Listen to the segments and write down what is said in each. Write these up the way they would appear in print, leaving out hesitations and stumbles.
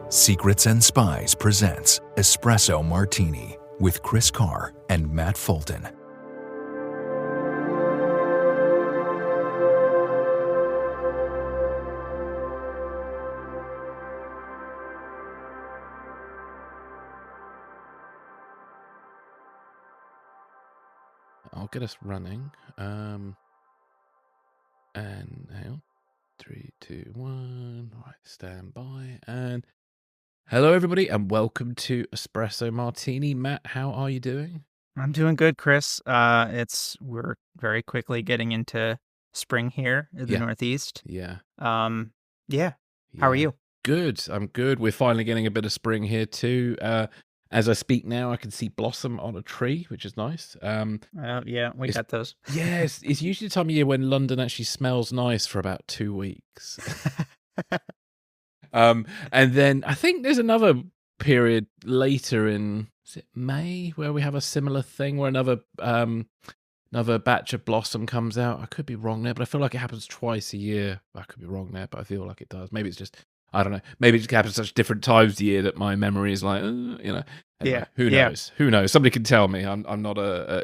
Secrets and Spies presents Espresso Martini with Chris Carr and Matt Fulton. I'll get us running. And hang on. 3, 2, 1. All right, stand by. And hello, everybody, and welcome to Espresso Martini. Matt, how are you doing? I'm doing good, Chris. We're very quickly getting into spring here in the Northeast. Yeah. Yeah. How are you? Good. I'm good. We're finally getting a bit of spring here too. As I speak now, I can see blossom on a tree, which is nice. Yeah, we got those. Yes, it's usually the time of year when London actually smells nice for about 2 weeks. And then I think there's another period later in, is it May, where we have a similar thing where another batch of blossom comes out. I could be wrong there, but I feel like it happens twice a year. I could be wrong there, but I feel like it does. Maybe it's just, I don't know. Maybe it just happens such different times of the year that my memory is like, Anyway, Yeah. Who knows? Who knows? Somebody can tell me. I'm not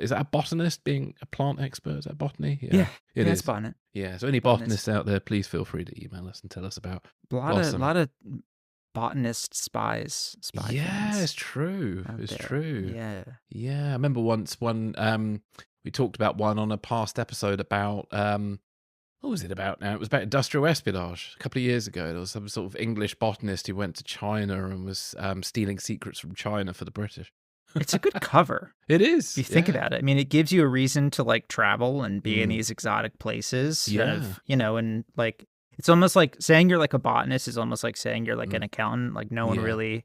is that a botanist being a plant expert? Is that botany? Yeah. It is. It's botanist. Yeah. So any botanists out there, please feel free to email us and tell us about blossom. A lot of botanist spies. Yeah, it's true. It's true. Yeah. Yeah. I remember once we talked about one on a past episode about what was it about now? It was about industrial espionage. A couple of years ago, there was some sort of English botanist who went to China and was stealing secrets from China for the British. It's a good cover. It is. If you think about it. I mean, it gives you a reason to like travel and be in these exotic places. Yeah. And like it's almost like saying you're like a botanist is almost like saying you're like an accountant. Like no one really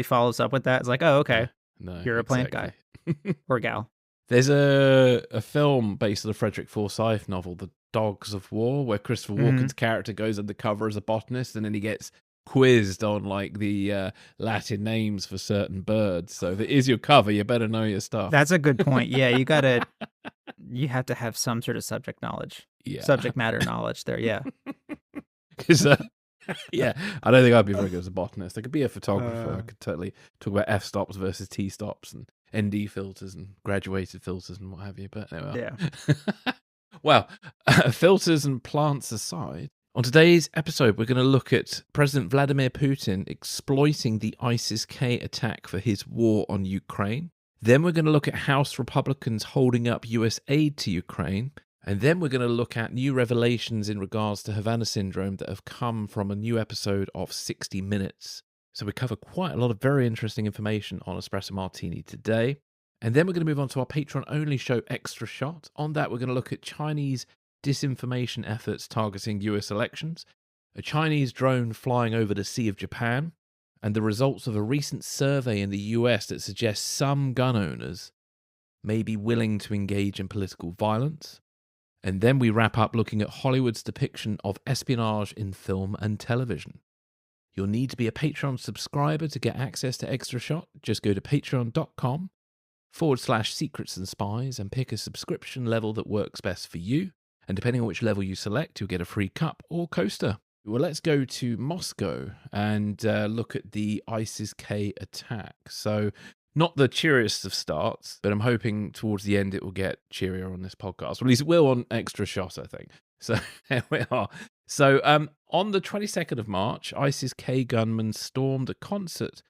follows up with that. It's like, oh, okay. No, you're a plant guy or gal. There's a film based on a Frederick Forsyth novel, The Dogs of War, where Christopher Walken's character goes undercover as a botanist and then he gets quizzed on like the Latin names for certain birds. So if it is your cover, you better know your stuff. That's a good point. Yeah, you have to have some sort of subject matter knowledge there. Yeah. Because yeah, I don't think I'd be very good as a botanist. I could be a photographer. I could totally talk about f-stops versus t-stops and ND filters and graduated filters and what have you. But anyway. Yeah. Well, filters and plants aside, on today's episode, we're going to look at President Vladimir Putin exploiting the ISIS-K attack for his war on Ukraine. Then we're going to look at House Republicans holding up US aid to Ukraine. And then we're going to look at new revelations in regards to Havana Syndrome that have come from a new episode of 60 Minutes. So we cover quite a lot of very interesting information on Espresso Martini today. And then we're going to move on to our Patreon-only show, Extra Shot. On that, we're going to look at Chinese disinformation efforts targeting US elections, a Chinese drone flying over the Sea of Japan, and the results of a recent survey in the US that suggests some gun owners may be willing to engage in political violence. And then we wrap up looking at Hollywood's depiction of espionage in film and television. You'll need to be a Patreon subscriber to get access to Extra Shot. Just go to patreon.com/secrets and spies and pick a subscription level that works best for you. And depending on which level you select, you'll get a free cup or coaster. Well, let's go to Moscow and look at the ISIS-K attack. So, not the cheeriest of starts, but I'm hoping towards the end it will get cheerier on this podcast. Or at least it will on Extra Shot, I think. So, here we are. So, on the 22nd of March, ISIS-K gunmen stormed a concert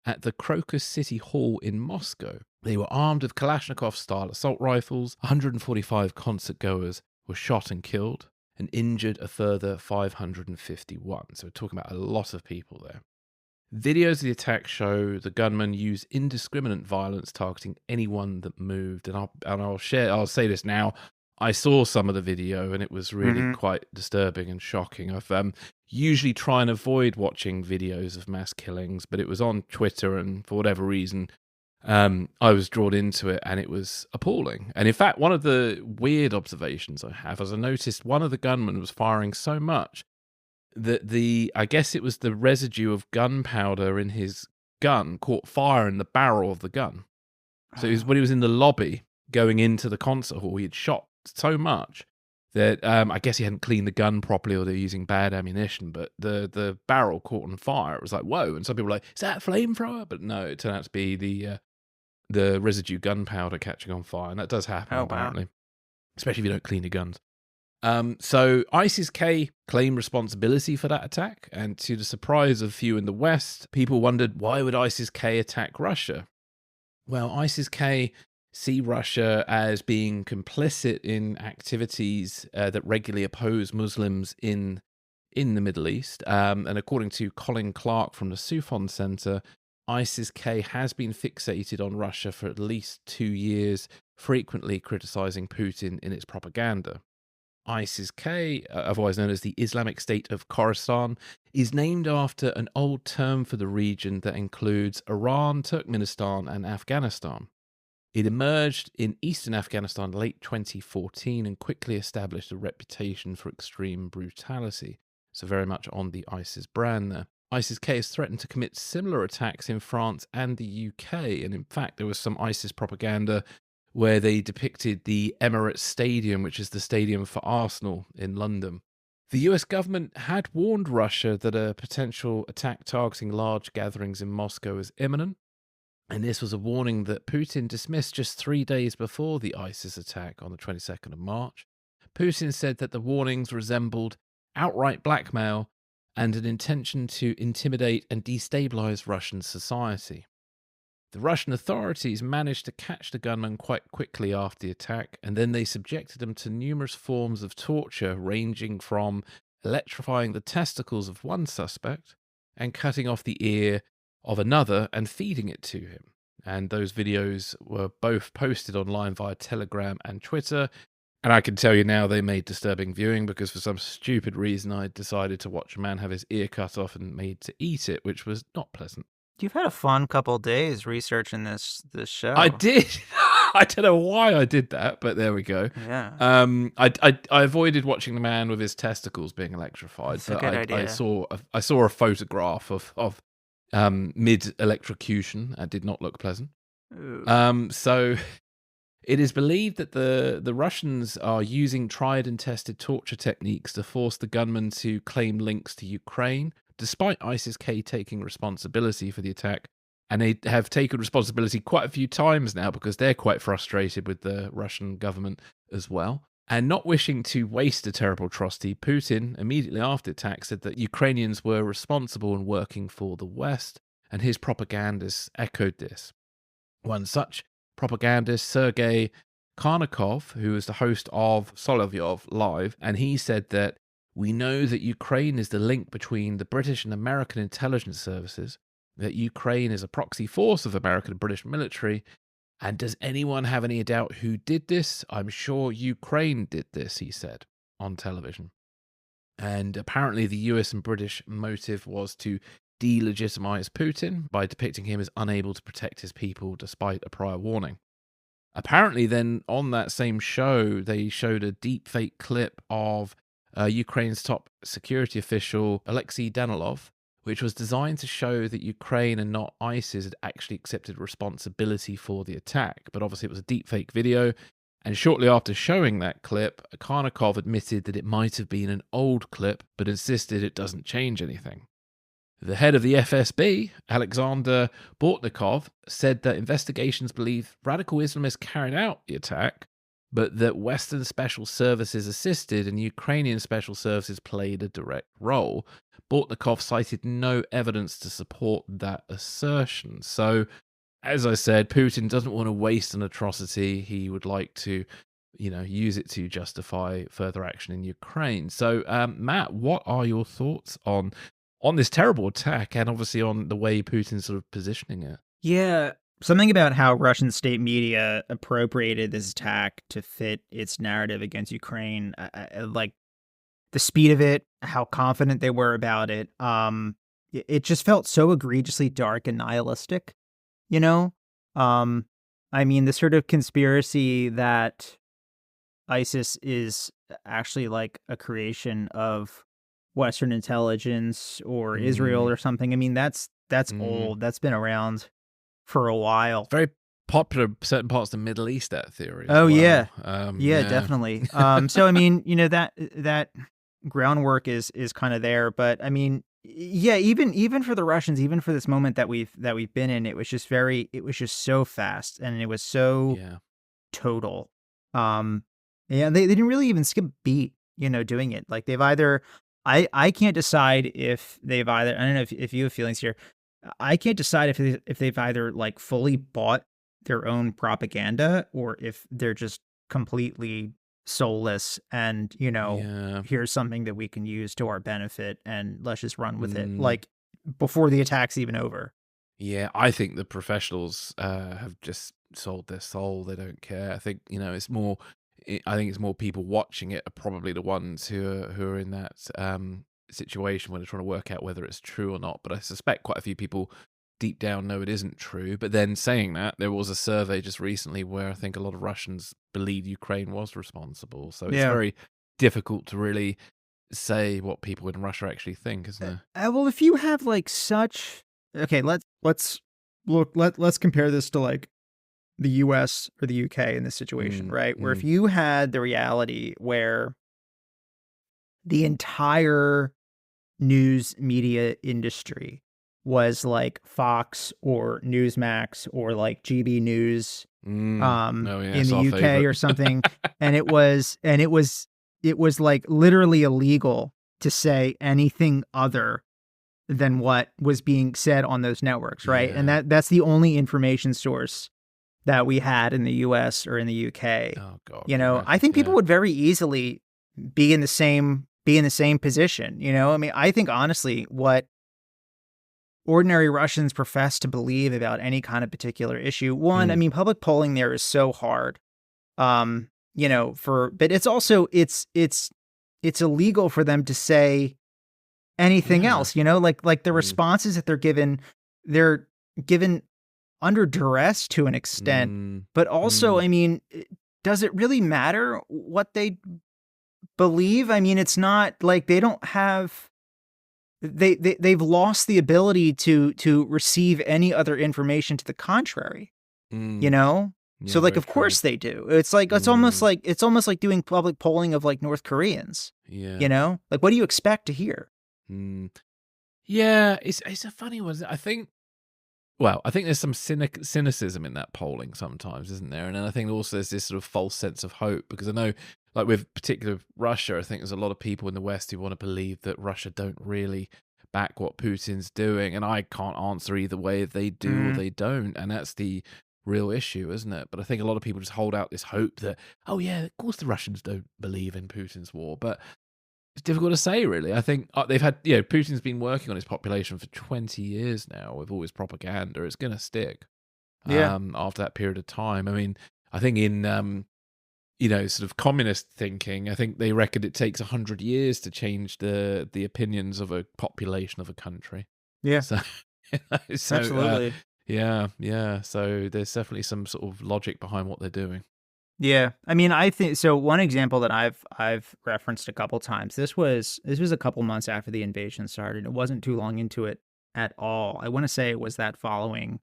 at the Crocus City Hall in Moscow. They were armed with Kalashnikov-style assault rifles. 145 concert-goers were shot and killed, and injured a further 551. So we're talking about a lot of people there. Videos of the attack show the gunmen use indiscriminate violence targeting anyone that moved. And I'll say this now. I saw some of the video and it was really quite disturbing and shocking. I've usually try and avoid watching videos of mass killings, but it was on Twitter and for whatever reason, I was drawn into it and it was appalling. And in fact, one of the weird observations I have is I noticed one of the gunmen was firing so much that I guess it was the residue of gunpowder in his gun caught fire in the barrel of the gun. So when he was in the lobby going into the concert hall, he had shot so much that I guess he hadn't cleaned the gun properly, or they're using bad ammunition, but the barrel caught on fire. It was like, whoa. And some people were like, is that a flamethrower? But no, it turned out to be the residue gunpowder catching on fire. And that does happen, apparently, especially if you don't clean your guns. So ISIS-K claimed responsibility for that attack, and to the surprise of few in the West, people wondered, why would ISIS-K attack Russia? Well, ISIS-K see Russia as being complicit in activities that regularly oppose Muslims in the Middle East. And according to Colin Clark from the Sufon Center, ISIS-K has been fixated on Russia for at least 2 years, frequently criticizing Putin in its propaganda. ISIS-K, otherwise known as the Islamic State of Khorasan, is named after an old term for the region that includes Iran, Turkmenistan, and Afghanistan. It emerged in eastern Afghanistan late 2014 and quickly established a reputation for extreme brutality. So very much on the ISIS brand there. ISIS-K has threatened to commit similar attacks in France and the UK, and in fact there was some ISIS propaganda where they depicted the Emirates Stadium, which is the stadium for Arsenal in London. The US government had warned Russia that a potential attack targeting large gatherings in Moscow is imminent, and this was a warning that Putin dismissed just 3 days before the ISIS attack on the 22nd of March. Putin said that the warnings resembled outright blackmail and an intention to intimidate and destabilize Russian society. The Russian authorities managed to catch the gunman quite quickly after the attack, and then they subjected him to numerous forms of torture, ranging from electrifying the testicles of one suspect and cutting off the ear of another and feeding it to him. And those videos were both posted online via Telegram and Twitter. And I can tell you now they made disturbing viewing, because for some stupid reason I decided to watch a man have his ear cut off and made to eat it, which was not pleasant. You've had a fun couple of days researching this show. I did. I don't know why I did that, but there we go. Yeah. I avoided watching the man with his testicles being electrified. That's a good idea. I saw a photograph of mid electrocution. It did not look pleasant. Ooh. So it is believed that the Russians are using tried and tested torture techniques to force the gunman to claim links to Ukraine, despite ISIS-K taking responsibility for the attack. And they have taken responsibility quite a few times now, because they're quite frustrated with the Russian government as well. And not wishing to waste a terrible atrocity, Putin, immediately after the attack, said that Ukrainians were responsible and working for the West, and his propagandists echoed this. One such propagandist, Sergei Karnikov, who is the host of Solovyov Live, and he said that we know that Ukraine is the link between the British and American intelligence services, that Ukraine is a proxy force of American and British military, and does anyone have any doubt who did this? I'm sure Ukraine did this, he said on television. And apparently the US and British motive was to delegitimize Putin by depicting him as unable to protect his people despite a prior warning. Apparently then on that same show, they showed a deepfake clip of Ukraine's top security official, Alexei Danilov, which was designed to show that Ukraine and not ISIS had actually accepted responsibility for the attack. But obviously it was a deepfake video, and shortly after showing that clip, Karnikov admitted that it might have been an old clip, but insisted it doesn't change anything. The head of the FSB, Alexander Bortnikov, said that investigations believe radical Islamists carried out the attack, but that Western special services assisted and Ukrainian special services played a direct role. Bortnikov cited no evidence to support that assertion. So, as I said, Putin doesn't want to waste an atrocity. He would like to, use it to justify further action in Ukraine. So, Matt, what are your thoughts on this terrible attack, and obviously on the way Putin's sort of positioning it? Yeah, something about how Russian state media appropriated this attack to fit its narrative against Ukraine, like the speed of it, how confident they were about it. It just felt so egregiously dark and nihilistic, I mean, the sort of conspiracy that ISIS is actually like a creation of Western intelligence or Israel or something. I mean, that's old. That's been around for a while. Very popular in certain parts of the Middle East, that theory as Oh well. yeah, Yeah. definitely. So I mean, that groundwork is kind of there, but I mean, yeah, even for the Russians, even for this moment that we've been in, it was just so fast and it was so Yeah. total. Yeah, they didn't really even skip a beat, doing it. Like they've either I can't decide if they've either I don't know if you have feelings here. I can't decide if they've either like fully bought their own propaganda or if they're just completely soulless and, Yeah. here's something that we can use to our benefit and let's just run with it. Mm. Like before the attack's even over. Yeah, I think the professionals have just sold their soul. They don't care. I think it's more. I think it's more people watching it are probably the ones who are in that situation where they're trying to work out whether it's true or not. But I suspect quite a few people deep down know it isn't true. But then saying that, there was a survey just recently where I think a lot of Russians believe Ukraine was responsible. So it's Yeah. very difficult to really say what people in Russia actually think, isn't it? Well, if you have like such okay, let's let's compare this to like the US or the UK in this situation, right? Where if you had the reality where the entire news media industry was like Fox or Newsmax or like GB News Oh, yeah, in it's the our UK favorite. or something, and it was like literally illegal to say anything other than what was being said on those networks, right? And Yeah. that's the only information source that we had in the US or in the UK. Oh God. I think people would very easily be in the same position, I mean, I think honestly what ordinary Russians profess to believe about any kind of particular issue. One, I mean, public polling there is so hard. But it's also it's illegal for them to say anything else, like the responses that they're given under duress to an extent, but also, I mean, does it really matter what they believe? I mean, it's not like they don't have they've lost the ability to receive any other information to the contrary, Yeah, So like very of course true. they do. It's like it's almost like doing public polling of like North Koreans. Yeah. Like what do you expect to hear? Yeah, it's a funny one. I think. Well, I think there's some cynicism in that polling sometimes, isn't there? And then I think also there's this sort of false sense of hope because I know, like with particular Russia, I think there's a lot of people in the West who want to believe that Russia don't really back what Putin's doing, and I can't answer either way if they do or they don't, and that's the real issue, isn't it? But I think a lot of people just hold out this hope that, oh yeah, of course the Russians don't believe in Putin's war, but it's difficult to say, really. I think they've had, Putin's been working on his population for 20 years now with all his propaganda. It's going to stick after that period of time. I mean, I think in, sort of communist thinking, I think they reckon it takes 100 years to change the opinions of a population of a country. Yeah. So, Absolutely. Yeah. So there's definitely some sort of logic behind what they're doing. Yeah. I mean, I think so one example that I've referenced a couple times. This was a couple months after the invasion started. It wasn't too long into it at all. I want to say it was that following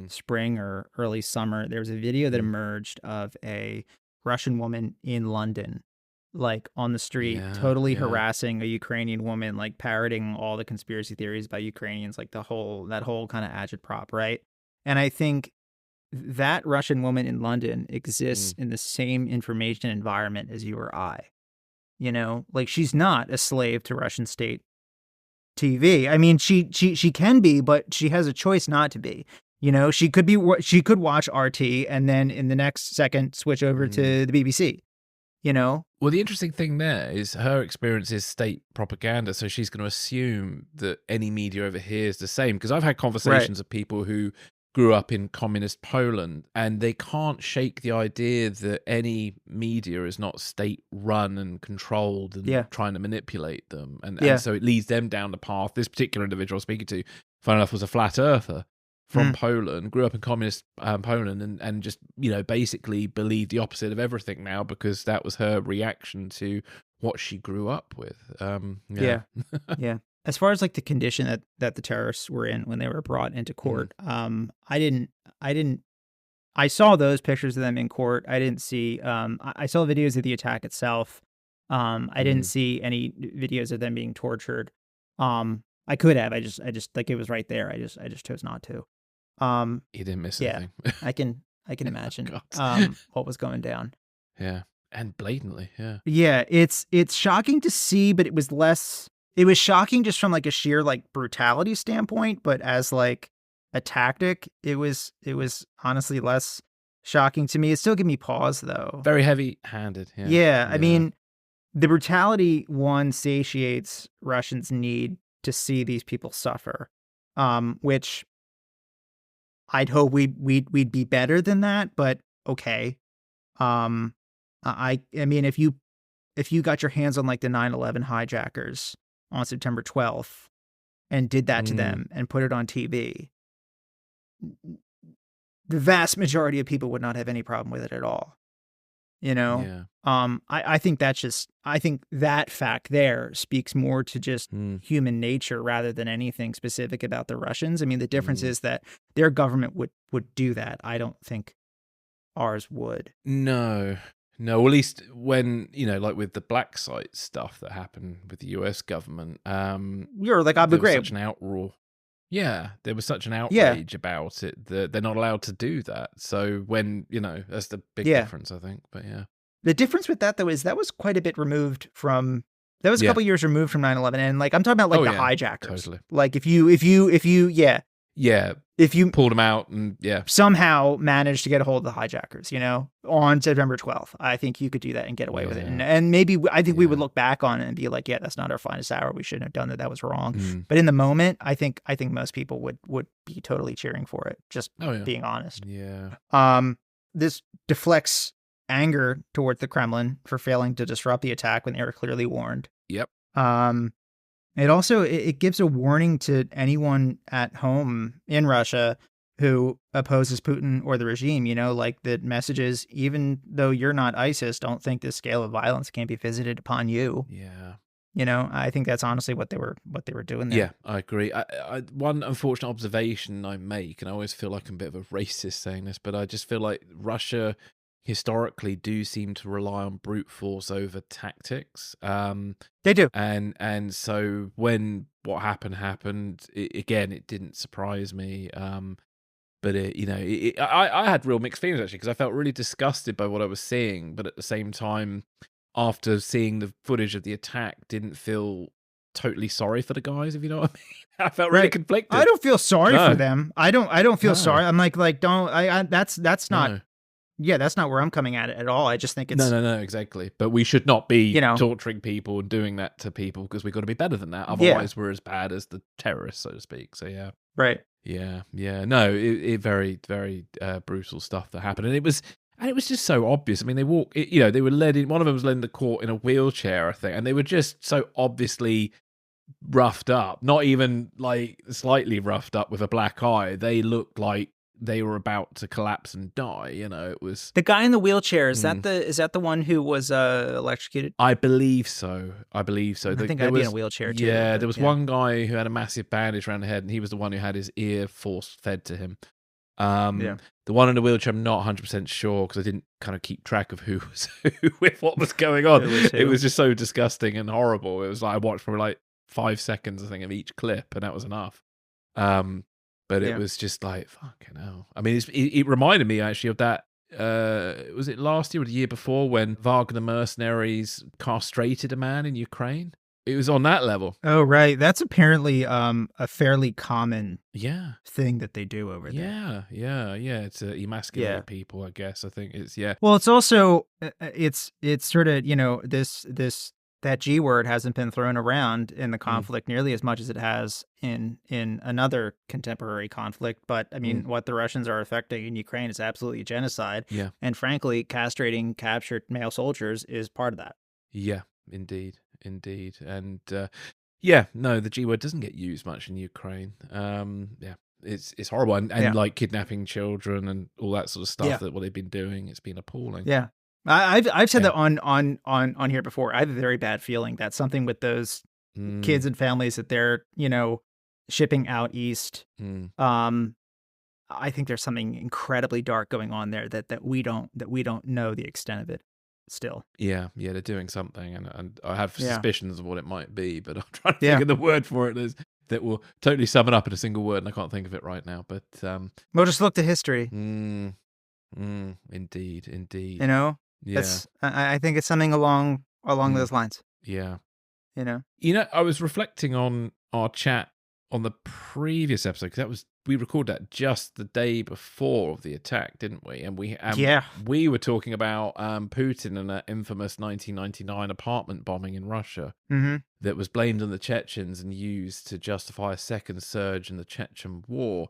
spring or early summer. There was a video that emerged of a Russian woman in London, like on the street, totally harassing a Ukrainian woman, like parroting all the conspiracy theories about Ukrainians, like that whole kind of agitprop, right? And I think that Russian woman in London exists in the same information environment as you or I. Like she's not a slave to Russian state TV. I mean, she can be, but she has a choice not to be. She could watch RT and then in the next second switch over to the BBC. Well, the interesting thing there is her experience is state propaganda, so she's going to assume that any media over here is the same. Because I've had conversations of people who grew up in communist Poland, and they can't shake the idea that any media is not state-run and controlled and trying to manipulate them. And so it leads them down the path. This particular individual I was speaking to, funny enough, was a flat earther from Poland, grew up in communist Poland, and just, basically believed the opposite of everything now because that was her reaction to what she grew up with. Yeah. As far as like the condition that the terrorists were in when they were brought into court, I didn't I saw those pictures of them in court. I didn't see. I saw videos of the attack itself. I didn't see any videos of them being tortured. I could have. I just like it was right there. I just chose not to. You didn't miss Yeah, anything. I can imagine God. what was going down. Yeah, and blatantly, yeah. Yeah, it's shocking to see, but it was shocking just from like a sheer like brutality standpoint, but as like a tactic, it was honestly less shocking to me. It still gave me pause though. Very heavy-handed, yeah. Yeah, I mean, the brutality one satiates Russians' need to see these people suffer, which I'd hope we'd be better than that, but okay. I mean, if you got your hands on like the 9/11 hijackers on September 12th and did that to them and put it on TV, the vast majority of people would not have any problem with it at all. You know? Yeah. I think I think that fact there speaks more to just human nature rather than anything specific about the Russians. I mean, the difference is that their government would do that. I don't think ours would. No, well, at least when, like with the black site stuff that happened with the US government, We were like Abu there was Ghraib. such an outroar. Yeah, there was such an outrage about it that they're not allowed to do that. So when, that's the big difference, I think. But yeah. The difference with that though is that was quite a bit removed from that was a couple years removed from 9/11, and like I'm talking about like the hijackers. Totally. Like if you if you pulled them out and somehow managed to get a hold of the hijackers, on September 12th, I think you could do that and get away with it. And maybe I think we would look back on it and be like, yeah, that's not our finest hour. We shouldn't have done that. That was wrong. But in the moment, I think most people would be totally cheering for it. Just being honest. Yeah. This deflects anger towards the Kremlin for failing to disrupt the attack when they were clearly warned. Yep. It also it gives a warning to anyone at home in Russia who opposes Putin or the regime, like the messages, even though you're not ISIS, don't think this scale of violence can be visited upon you. Yeah. I think that's honestly what they were doing there. Yeah, I agree. One unfortunate observation I make, and I always feel like I'm a bit of a racist saying this, but I just feel like Russia historically do seem to rely on brute force over tactics. They do. And so when what happened, it didn't surprise me. But I had real mixed feelings actually, because I felt really disgusted by what I was seeing, but at the same time, after seeing the footage of the attack, didn't feel totally sorry for the guys, if you know what I mean. I felt really conflicted. I don't feel sorry for them. I don't feel sorry. I'm like don't that's not. No. Yeah, that's not where I'm coming at it at all. I just think it's... No, exactly. But we should not be torturing people and doing that to people, because we've got to be better than that. Otherwise, we're as bad as the terrorists, so to speak. So, yeah. Right. Yeah. No, it very, very brutal stuff that happened. And it was just so obvious. I mean, they were led in... One of them was led into court in a wheelchair, I think. And they were just so obviously roughed up. Not even, like, slightly roughed up with a black eye. They looked like they were about to collapse and die. It was the guy in the wheelchair. Is that the one who was electrocuted? I believe so. I think I'd be in a wheelchair too. Yeah, there was one guy who had a massive bandage around the head, and he was the one who had his ear force fed to him. The one in the wheelchair, I'm not 100% sure, because I didn't kind of keep track of who was who with what was going on. It was just so disgusting and horrible. It was like I watched probably like 5 seconds, I think, of each clip, and that was enough. But it was just like, fucking hell. I mean, it reminded me actually of that, was it last year or the year before, when Wagner mercenaries castrated a man in Ukraine? It was on that level. Oh, right. That's apparently a fairly common thing that they do over there. Yeah. To emasculate people, I guess. I think it's, Well, it's also, it's sort of, that G word hasn't been thrown around in the conflict nearly as much as it has in another contemporary conflict. But I mean, what the Russians are effecting in Ukraine is absolutely genocide. Yeah. And frankly, castrating captured male soldiers is part of that. Yeah, indeed. And the G word doesn't get used much in Ukraine. It's horrible. And like kidnapping children and all that sort of stuff, that what they've been doing, it's been appalling. Yeah. I've said that on here before. I have a very bad feeling that something with those kids and families that they're shipping out east. I think there's something incredibly dark going on there that we don't know the extent of it still. Yeah, they're doing something, and I have Yeah. suspicions of what it might be, but I'm trying to Yeah. think of the word for it that will totally sum it up in a single word, and I can't think of it right now. But Well, just look to history. Indeed. You know, Yeah, I think it's something along those lines. yeah. You know. I was reflecting on our chat on the previous episode, because we recorded that just the day before the attack, didn't we? And Yeah. we were talking about Putin and that infamous 1999 apartment bombing in Russia Mm-hmm. that was blamed on the Chechens and used to justify a second surge in the Chechen war.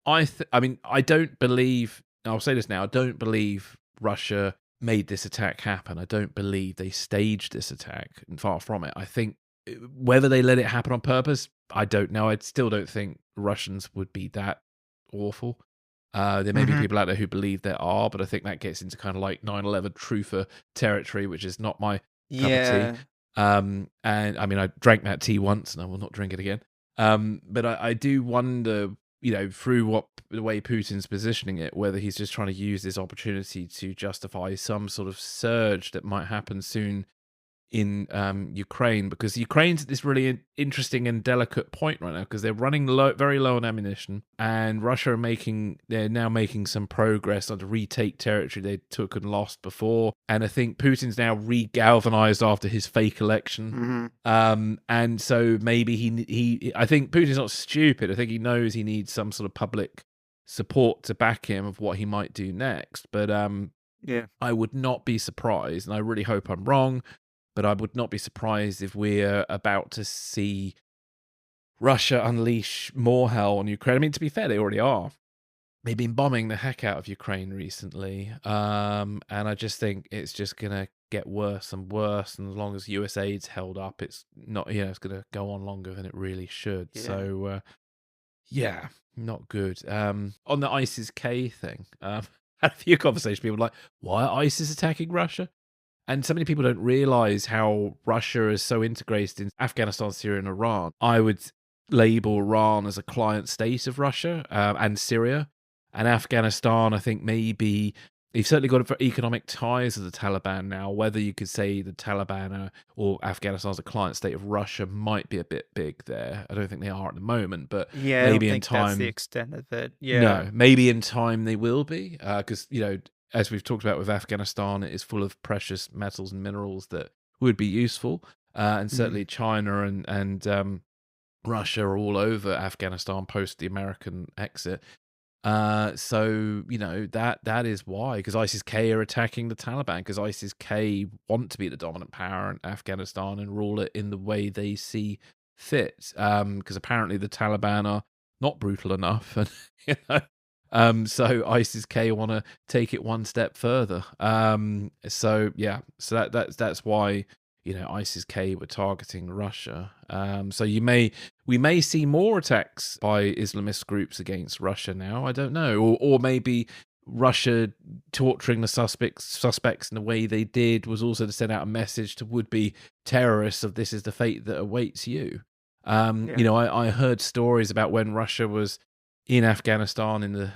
I mean, I don't believe. I'll say this now. I don't believe Russia made this attack happen. I don't believe they staged this attack, and far from it. I think whether they let it happen on purpose, I don't know. I still don't think Russians would be that awful. There may be people out there who believe there are, but I think that gets into kind of like 9/11 truther territory, which is not my cup of tea. And I mean, I drank that tea once, and I will not drink it again. But I do wonder, through the way Putin's positioning it, whether he's just trying to use this opportunity to justify some sort of surge that might happen soon in Ukraine, because Ukraine's at this really interesting and delicate point right now, because they're running very low on ammunition, and Russia they're now making some progress on to retake territory they took and lost before. And I think Putin's now re-galvanized after his fake election. And so maybe I think Putin's not stupid. I think he knows he needs some sort of public support to back him of what he might do next. But I would not be surprised, and I really hope I'm wrong, but I would not be surprised if we're about to see Russia unleash more hell on Ukraine. I mean, to be fair, they already are. They've been bombing the heck out of Ukraine recently. And I just think it's just going to get worse and worse. And as long as US aid's held up, it's not, it's going to go on longer than it really should. Yeah. So, not good. On the ISIS-K thing, I had a few conversations. People were like, why are ISIS attacking Russia? And so many people don't realize how Russia is so integrated in Afghanistan, Syria, and Iran. I would label Iran as a client state of Russia and Syria. And Afghanistan, I think maybe they've certainly got economic ties with the Taliban now. Whether you could say the Taliban or Afghanistan's a client state of Russia might be a bit big there. I don't think they are at the moment, but maybe in time that's the extent of it. Yeah. No, maybe in time they will be, because as we've talked about with Afghanistan, it is full of precious metals and minerals that would be useful. And certainly China and Russia are all over Afghanistan post the American exit. So, that is why, because ISIS-K are attacking the Taliban, because ISIS-K want to be the dominant power in Afghanistan and rule it in the way they see fit. Because apparently the Taliban are not brutal enough. And, so ISIS-K want to take it one step further. So that's why, ISIS-K were targeting Russia. So we may see more attacks by Islamist groups against Russia now. I don't know, or maybe Russia torturing the suspects in the way they did was also to send out a message to would-be terrorists of this is the fate that awaits you. I heard stories about when Russia was in Afghanistan in the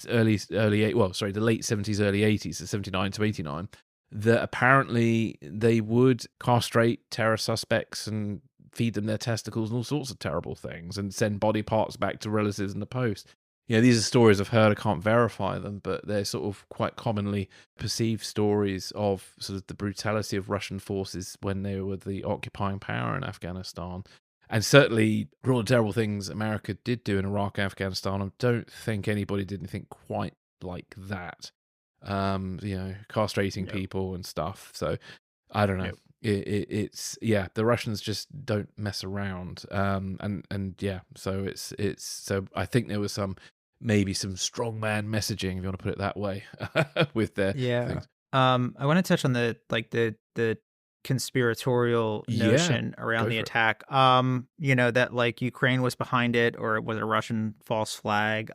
the late 70s, early 80s, so 79 to 89, that apparently they would castrate terror suspects and feed them their testicles and all sorts of terrible things and send body parts back to relatives in the post. These are stories I've heard. I can't verify them, but they're sort of quite commonly perceived stories of sort of the brutality of Russian forces when they were the occupying power in Afghanistan. And certainly, all the terrible things America did do in Iraq and Afghanistan, I don't think anybody did anything quite like that. Castrating people and stuff. So, I don't know. It's the Russians just don't mess around. So so I think there was maybe some strongman messaging, if you want to put it that way, with their things. I want to touch on the conspiratorial notion around the attack. That like Ukraine was behind it, or it was a Russian false flag.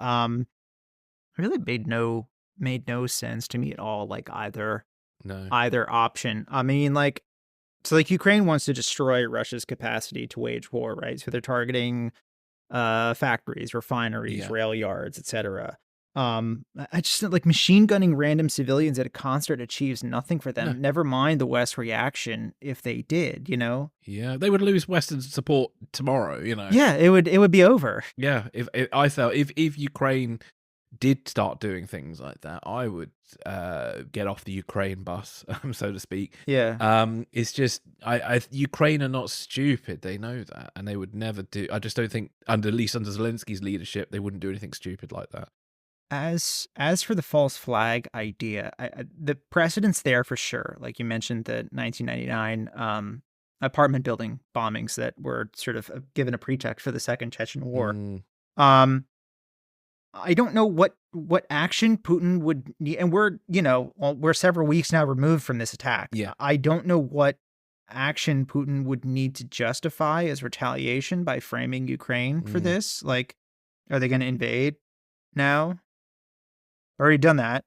Really made no sense to me at all. Like either option. I mean, like Ukraine wants to destroy Russia's capacity to wage war, right? So they're targeting factories, refineries, Yeah. rail yards, etc. I just like machine gunning random civilians at a concert achieves nothing for them. No. Never mind the West's reaction if they did, Yeah, they would lose Western support tomorrow, Yeah, it would be over. Yeah, if I felt if Ukraine did start doing things like that, I would get off the Ukraine bus, so to speak. Yeah. It's just Ukraine are not stupid; they know that, and they would never do. I just don't think, at least under Zelensky's leadership, they wouldn't do anything stupid like that. As for the false flag idea, the precedent's there for sure. Like you mentioned, the 1999 apartment building bombings that were sort of given a pretext for the Second Chechen War. Mm, Um, I don't know what action Putin would need, and we're several weeks now removed from this attack. Yeah. I don't know what action Putin would need to justify as retaliation by framing Ukraine for this. Like, are they going to invade now? Already done that.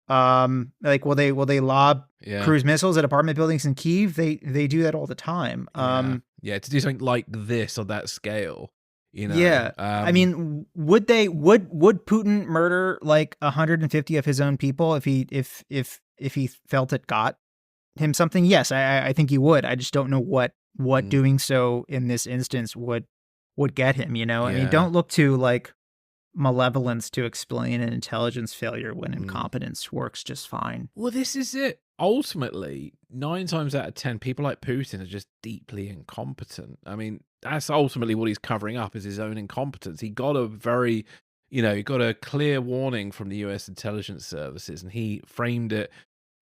Like, will they lob yeah. cruise missiles at apartment buildings in Kyiv? They do that all the time. Yeah, to do something like this on that scale, Yeah. I mean, would Putin murder like 150 of his own people if he felt it got him something? Yes, I think he would. I just don't know what doing so in this instance would get him, I mean, don't look to like malevolence to explain an intelligence failure when incompetence works just fine. Well, this is it. Ultimately, 9 times out of 10, people like Putin are just deeply incompetent. I mean, that's ultimately what he's covering up, is his own incompetence. He got he got a clear warning from the US intelligence services, and he framed it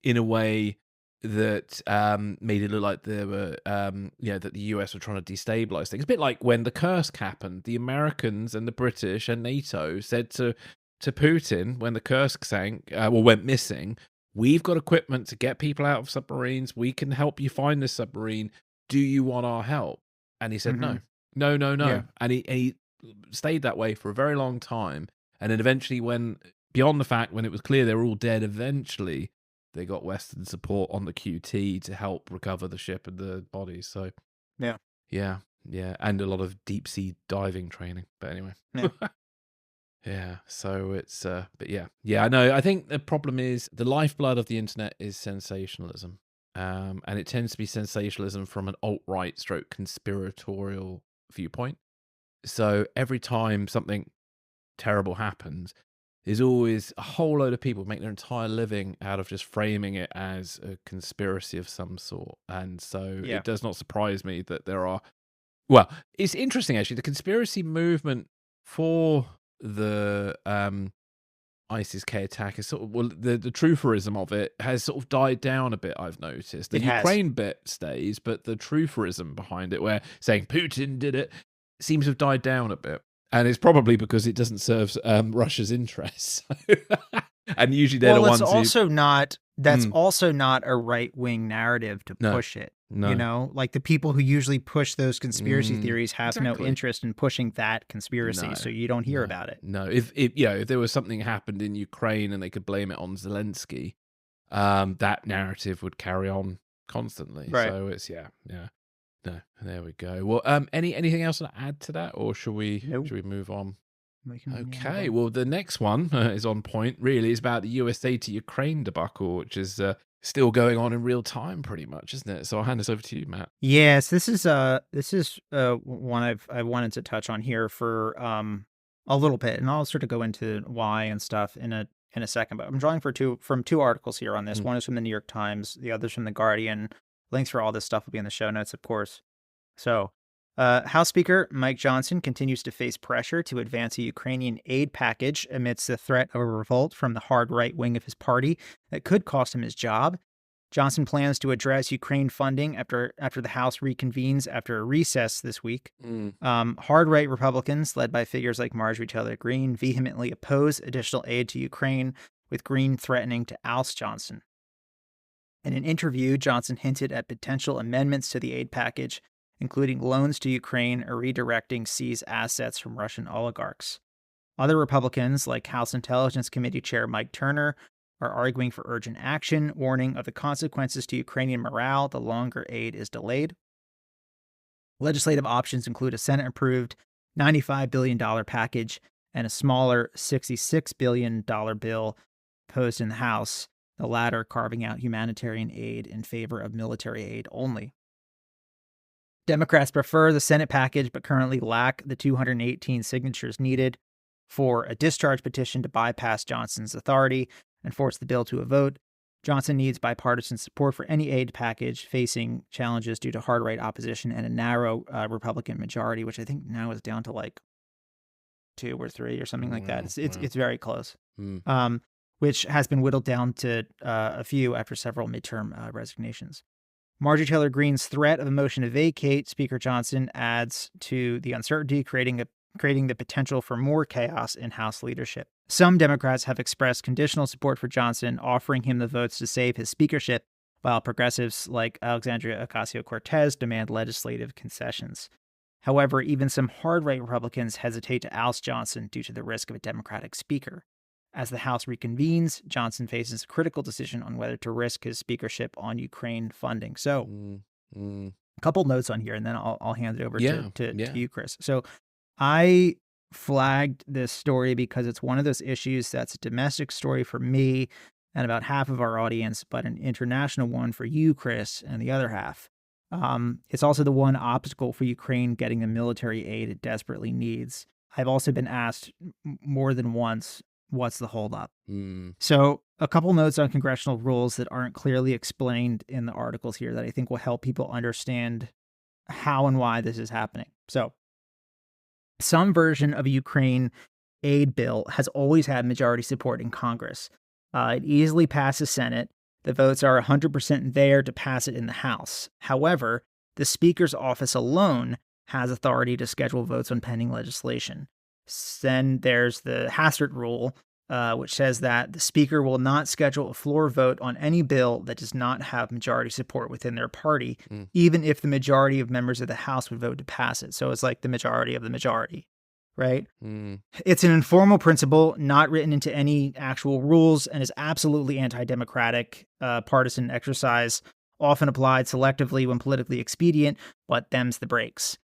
in a way that made it look like there were, that the US were trying to destabilize things. A bit like when the Kursk happened, the Americans and the British and NATO said to Putin when the Kursk sank, went missing, we've got equipment to get people out of submarines. We can help you find this submarine. Do you want our help? And he said, no. Yeah. And he stayed that way for a very long time. And then eventually when it was clear they were all dead, eventually they got Western support on the QT to help recover the ship and the bodies. So, yeah. And a lot of deep sea diving training. But anyway. Yeah. Yeah, so it's, but yeah. I know. I think the problem is the lifeblood of the internet is sensationalism. And it tends to be sensationalism from an alt-right stroke conspiratorial viewpoint. So every time something terrible happens, there's always a whole load of people make their entire living out of just framing it as a conspiracy of some sort. And so it does not surprise me that there are, well, it's interesting actually, the conspiracy movement for the ISIS-K attack is sort of, well, the truthorism of it has sort of died down a bit, I've noticed. The Ukraine bit stays, but the truthorism behind it, where saying Putin did it, seems to have died down a bit. And it's probably because it doesn't serve Russia's interests. And usually they're the ones that's also not a right-wing narrative to push it. No. Like the people who usually push those conspiracy theories have no interest in pushing that conspiracy, so you don't hear about it. No, if there was something happened in Ukraine and they could blame it on Zelensky, that narrative would carry on constantly. Right. So it's No, there we go. Well, anything else to add to that, or should we move on? Okay, well, the next one is on point. Really, is about the USA to Ukraine debacle, which is still going on in real time, pretty much, isn't it? So I'll hand this over to you, Matt. Yes, this is one I wanted to touch on here for a little bit, and I'll sort of go into why and stuff in a second. But I'm drawing from two articles here on this. One is from the New York Times, the other's from the Guardian. Links for all this stuff will be in the show notes, of course. So, House Speaker Mike Johnson continues to face pressure to advance a Ukrainian aid package amidst the threat of a revolt from the hard right wing of his party that could cost him his job. Johnson plans to address Ukraine funding after the House reconvenes after a recess this week. Hard right Republicans, led by figures like Marjorie Taylor Greene, vehemently oppose additional aid to Ukraine, with Greene threatening to oust Johnson. In an interview, Johnson hinted at potential amendments to the aid package, including loans to Ukraine or redirecting seized assets from Russian oligarchs. Other Republicans, like House Intelligence Committee Chair Mike Turner, are arguing for urgent action, warning of the consequences to Ukrainian morale the longer aid is delayed. Legislative options include a Senate-approved $95 billion package and a smaller $66 billion bill posed in the House, the latter carving out humanitarian aid in favor of military aid only. Democrats prefer the Senate package, but currently lack the 218 signatures needed for a discharge petition to bypass Johnson's authority and force the bill to a vote. Johnson needs bipartisan support for any aid package, facing challenges due to hard-right opposition and a narrow Republican majority, which I think now is down to like 2 or 3 or something like that. It's very close, which has been whittled down to a few after several midterm resignations. Marjorie Taylor Greene's threat of a motion to vacate Speaker Johnson adds to the uncertainty, creating the potential for more chaos in House leadership. Some Democrats have expressed conditional support for Johnson, offering him the votes to save his speakership, while progressives like Alexandria Ocasio-Cortez demand legislative concessions. However, even some hard-right Republicans hesitate to oust Johnson due to the risk of a Democratic speaker. As the House reconvenes, Johnson faces a critical decision on whether to risk his speakership on Ukraine funding. So, a couple notes on here, and then I'll hand it over to you, Chris. So, I flagged this story because it's one of those issues that's a domestic story for me and about half of our audience, but an international one for you, Chris, and the other half. It's also the one obstacle for Ukraine getting the military aid it desperately needs. I've also been asked more than once, what's the holdup? So a couple notes on congressional rules that aren't clearly explained in the articles here that I think will help people understand how and why this is happening. So some version of a Ukraine aid bill has always had majority support in Congress. It easily passes Senate. The votes are 100% there to pass it in the House. However, the Speaker's office alone has authority to schedule votes on pending legislation. Then there's the Hastert rule, which says that the Speaker will not schedule a floor vote on any bill that does not have majority support within their party, even if the majority of members of the House would vote to pass it. So it's like the majority of the majority, right? It's an informal principle, not written into any actual rules, and is absolutely anti-democratic, partisan exercise, often applied selectively when politically expedient, but them's the breaks.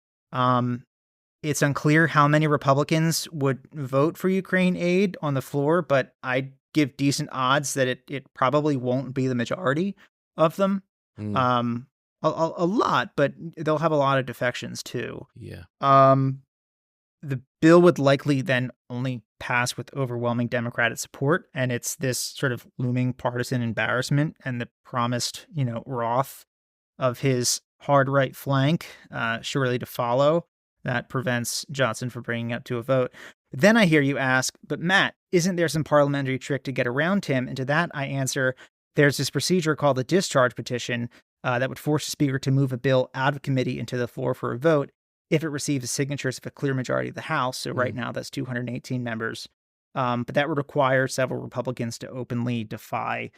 It's unclear how many Republicans would vote for Ukraine aid on the floor, but I'd give decent odds that it probably won't be the majority of them. A lot, but they'll have a lot of defections too. Yeah. The bill would likely then only pass with overwhelming Democratic support, and it's this sort of looming partisan embarrassment and the promised, wrath of his hard right flank surely to follow that prevents Johnson from bringing it to a vote. Then I hear you ask, but Matt, isn't there some parliamentary trick to get around him? And to that I answer, there's this procedure called the discharge petition that would force the Speaker to move a bill out of committee into the floor for a vote if it receives the signatures of a clear majority of the House. So right now that's 218 members. But that would require several Republicans to openly defy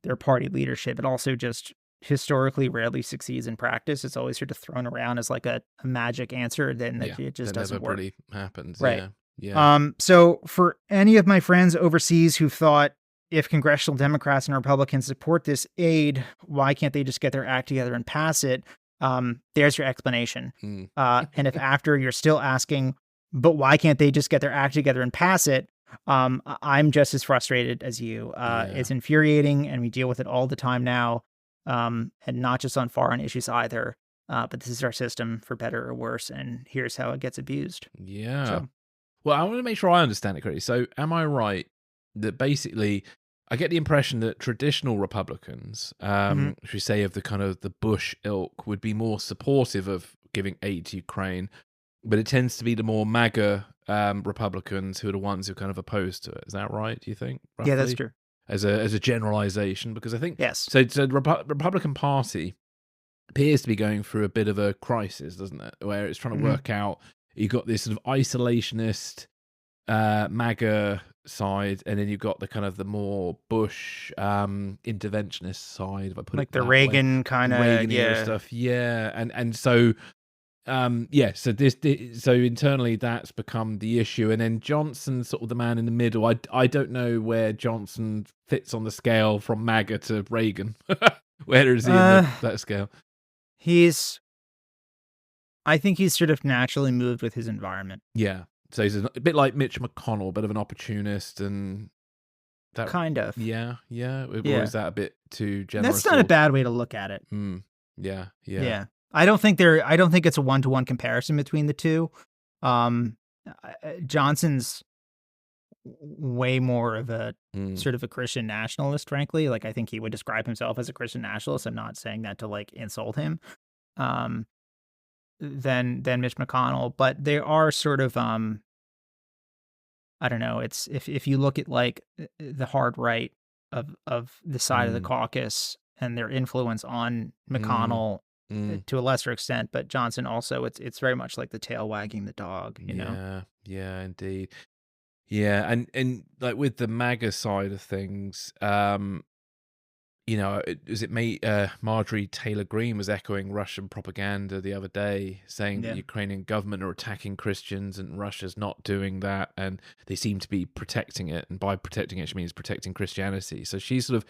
their party leadership. It also just historically rarely succeeds in practice. It's always sort of thrown around as like a magic answer, then it just doesn't work. Really happens. Right. Yeah. So for any of my friends overseas who thought, if congressional Democrats and Republicans support this aid, why can't they just get their act together and pass it? There's your explanation. And if after you're still asking, but why can't they just get their act together and pass it? I'm just as frustrated as you. It's infuriating, and we deal with it all the time now. And not just on foreign issues either. But this is our system, for better or worse, and here's how it gets abused. Yeah. So. Well, I want to make sure I understand it correctly. So am I right that basically I get the impression that traditional Republicans, should we say of the kind of the Bush ilk, would be more supportive of giving aid to Ukraine, but it tends to be the more MAGA Republicans who are the ones who are kind of opposed to it. Is that right, do you think? Roughly? Yeah, that's true. As a generalization, because I think yes. So the Republican Party appears to be going through a bit of a crisis, doesn't it? Where it's trying to work out. You've got this sort of isolationist MAGA side, and then you've got the kind of the more Bush interventionist side. If I put like it the that Reagan way. kind of Reagan stuff, and so. So so internally that's become the issue, and then Johnson's sort of the man in the middle. I don't know where Johnson fits on the scale from MAGA to Reagan. Where is he in that scale? He's I think he's sort of naturally moved with his environment. Yeah. So he's a bit like Mitch McConnell, a bit of an opportunist, and that. Kind of. Yeah. Or Yeah. is that a bit too generous? That's not a bad way to look at it. Yeah. Yeah. I don't think it's a one-to-one comparison between the two. Johnson's way more of a sort of a Christian nationalist, frankly. Like, I think he would describe himself as a Christian nationalist. I'm not saying that to like insult him. Than Mitch McConnell, but they are sort of I don't know. It's if you look at like the hard right of the side of the caucus and their influence on McConnell to a lesser extent, but Johnson also, it's very much like the tail wagging the dog, you know? Yeah, indeed. Yeah, and like with the MAGA side of things, you know, Marjorie Taylor Greene was echoing Russian propaganda the other day, saying that the Ukrainian government are attacking Christians and Russia's not doing that, and they seem to be protecting it. And by protecting it, she means protecting Christianity. So she's sort of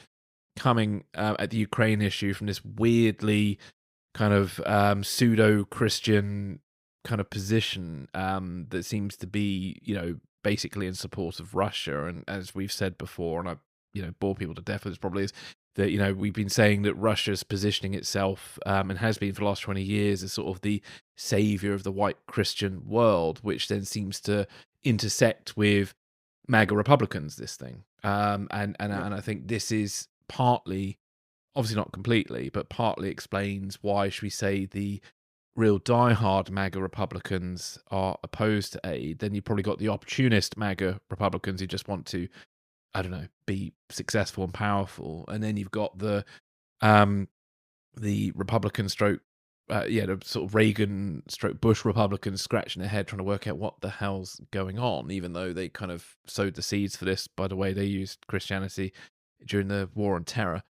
coming at the Ukraine issue from this weirdly kind of pseudo-Christian kind of position that seems to be, you know, basically in support of Russia. And as we've said before, and I, you know, bore people to death with this probably, is that, you know, we've been saying that Russia's positioning itself and has been for the last 20 years as sort of the savior of the white Christian world, which then seems to intersect with MAGA Republicans, this thing. And I think this is partly, obviously not completely, but partly explains why, should we say, the real diehard MAGA Republicans are opposed to aid. Then you've probably got the opportunist MAGA Republicans who just want to, I don't know, be successful and powerful. And then you've got the Republican stroke, the sort of Reagan stroke Bush Republicans scratching their head trying to work out what the hell's going on, even though they kind of sowed the seeds for this by the way they used Christianity during the War on Terror.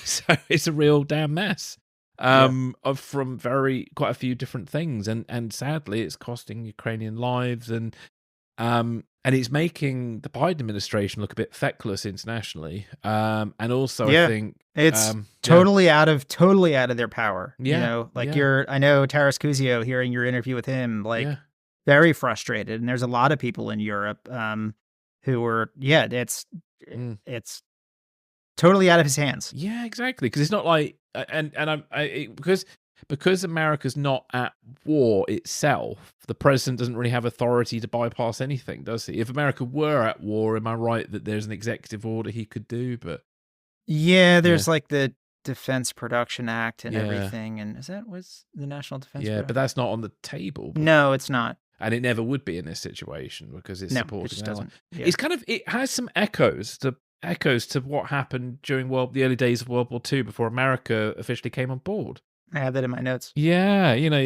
So it's a real damn mess from quite a few different things, and sadly it's costing Ukrainian lives, and it's making the Biden administration look a bit feckless internationally, and also I think it's totally out of their power. You know, like I know Taras Kuzio, hearing your interview with him, like very frustrated, and there's a lot of people in Europe who are it's totally out of his hands. Yeah, exactly. Because it's not like, because America's not at war itself, the president doesn't really have authority to bypass anything, does he? If America were at war, am I right that there's an executive order he could do? But there's like the Defense Production Act and everything, and was the National Defense? Yeah, but that's not on the table. No, it's not. And it never would be in this situation because it's supporting. It just doesn't. Yeah. It's kind of, it has some echoes to what happened during the early days of World War II before America officially came on board. I have that in my notes. Yeah, you know,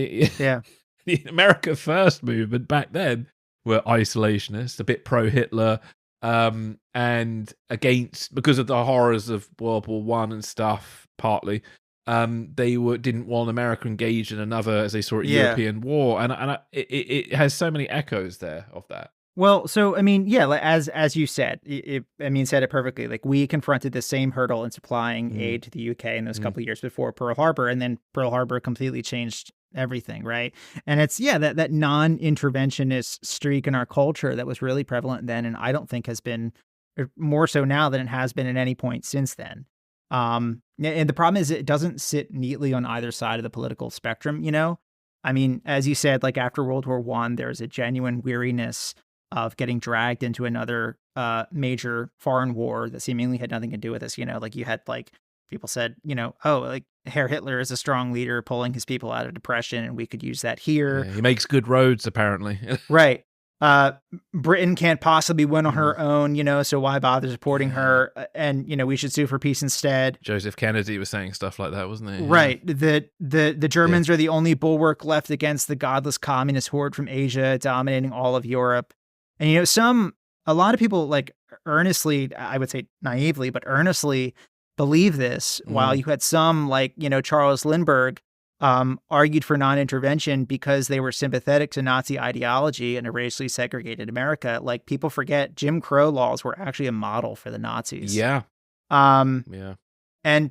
the America First movement back then were isolationist, a bit pro-Hitler, and against, because of the horrors of World War One and stuff, partly, they didn't want America engaged in another, as they saw it, European war, and it has so many echoes there of that. Well, so I mean, as you said, said it perfectly. Like, we confronted the same hurdle in supplying aid to the UK in those couple of years before Pearl Harbor, and then Pearl Harbor completely changed everything, right? And it's that non-interventionist streak in our culture that was really prevalent then, and I don't think has been more so now than it has been at any point since then. And the problem is it doesn't sit neatly on either side of the political spectrum. You know, I mean, as you said, like after World War I, there's a genuine weariness of getting dragged into another major foreign war that seemingly had nothing to do with us. You know, like you had like people said, you know, oh, like Herr Hitler is a strong leader pulling his people out of depression, and we could use that here. Yeah, he makes good roads, apparently. Right. Britain can't possibly win on her own, you know, so why bother supporting her? And, you know, we should sue for peace instead. Joseph Kennedy was saying stuff like that, wasn't he? Right. The Germans are the only bulwark left against the godless communist horde from Asia dominating all of Europe. And, you know, a lot of people, like, earnestly, I would say naively, but earnestly believe this, while you had some, like, you know, Charles Lindbergh argued for non-intervention because they were sympathetic to Nazi ideology and a racially segregated America. Like, people forget Jim Crow laws were actually a model for the Nazis. Yeah. And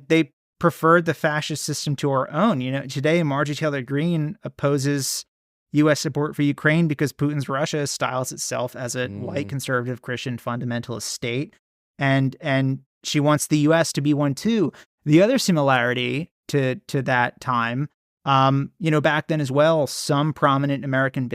they preferred the fascist system to our own. Today, Marjorie Taylor Greene opposes U.S. support for Ukraine because Putin's Russia styles itself as a white conservative Christian fundamentalist state, and she wants the U.S. to be one too. The other similarity to that time, back then as well, some prominent American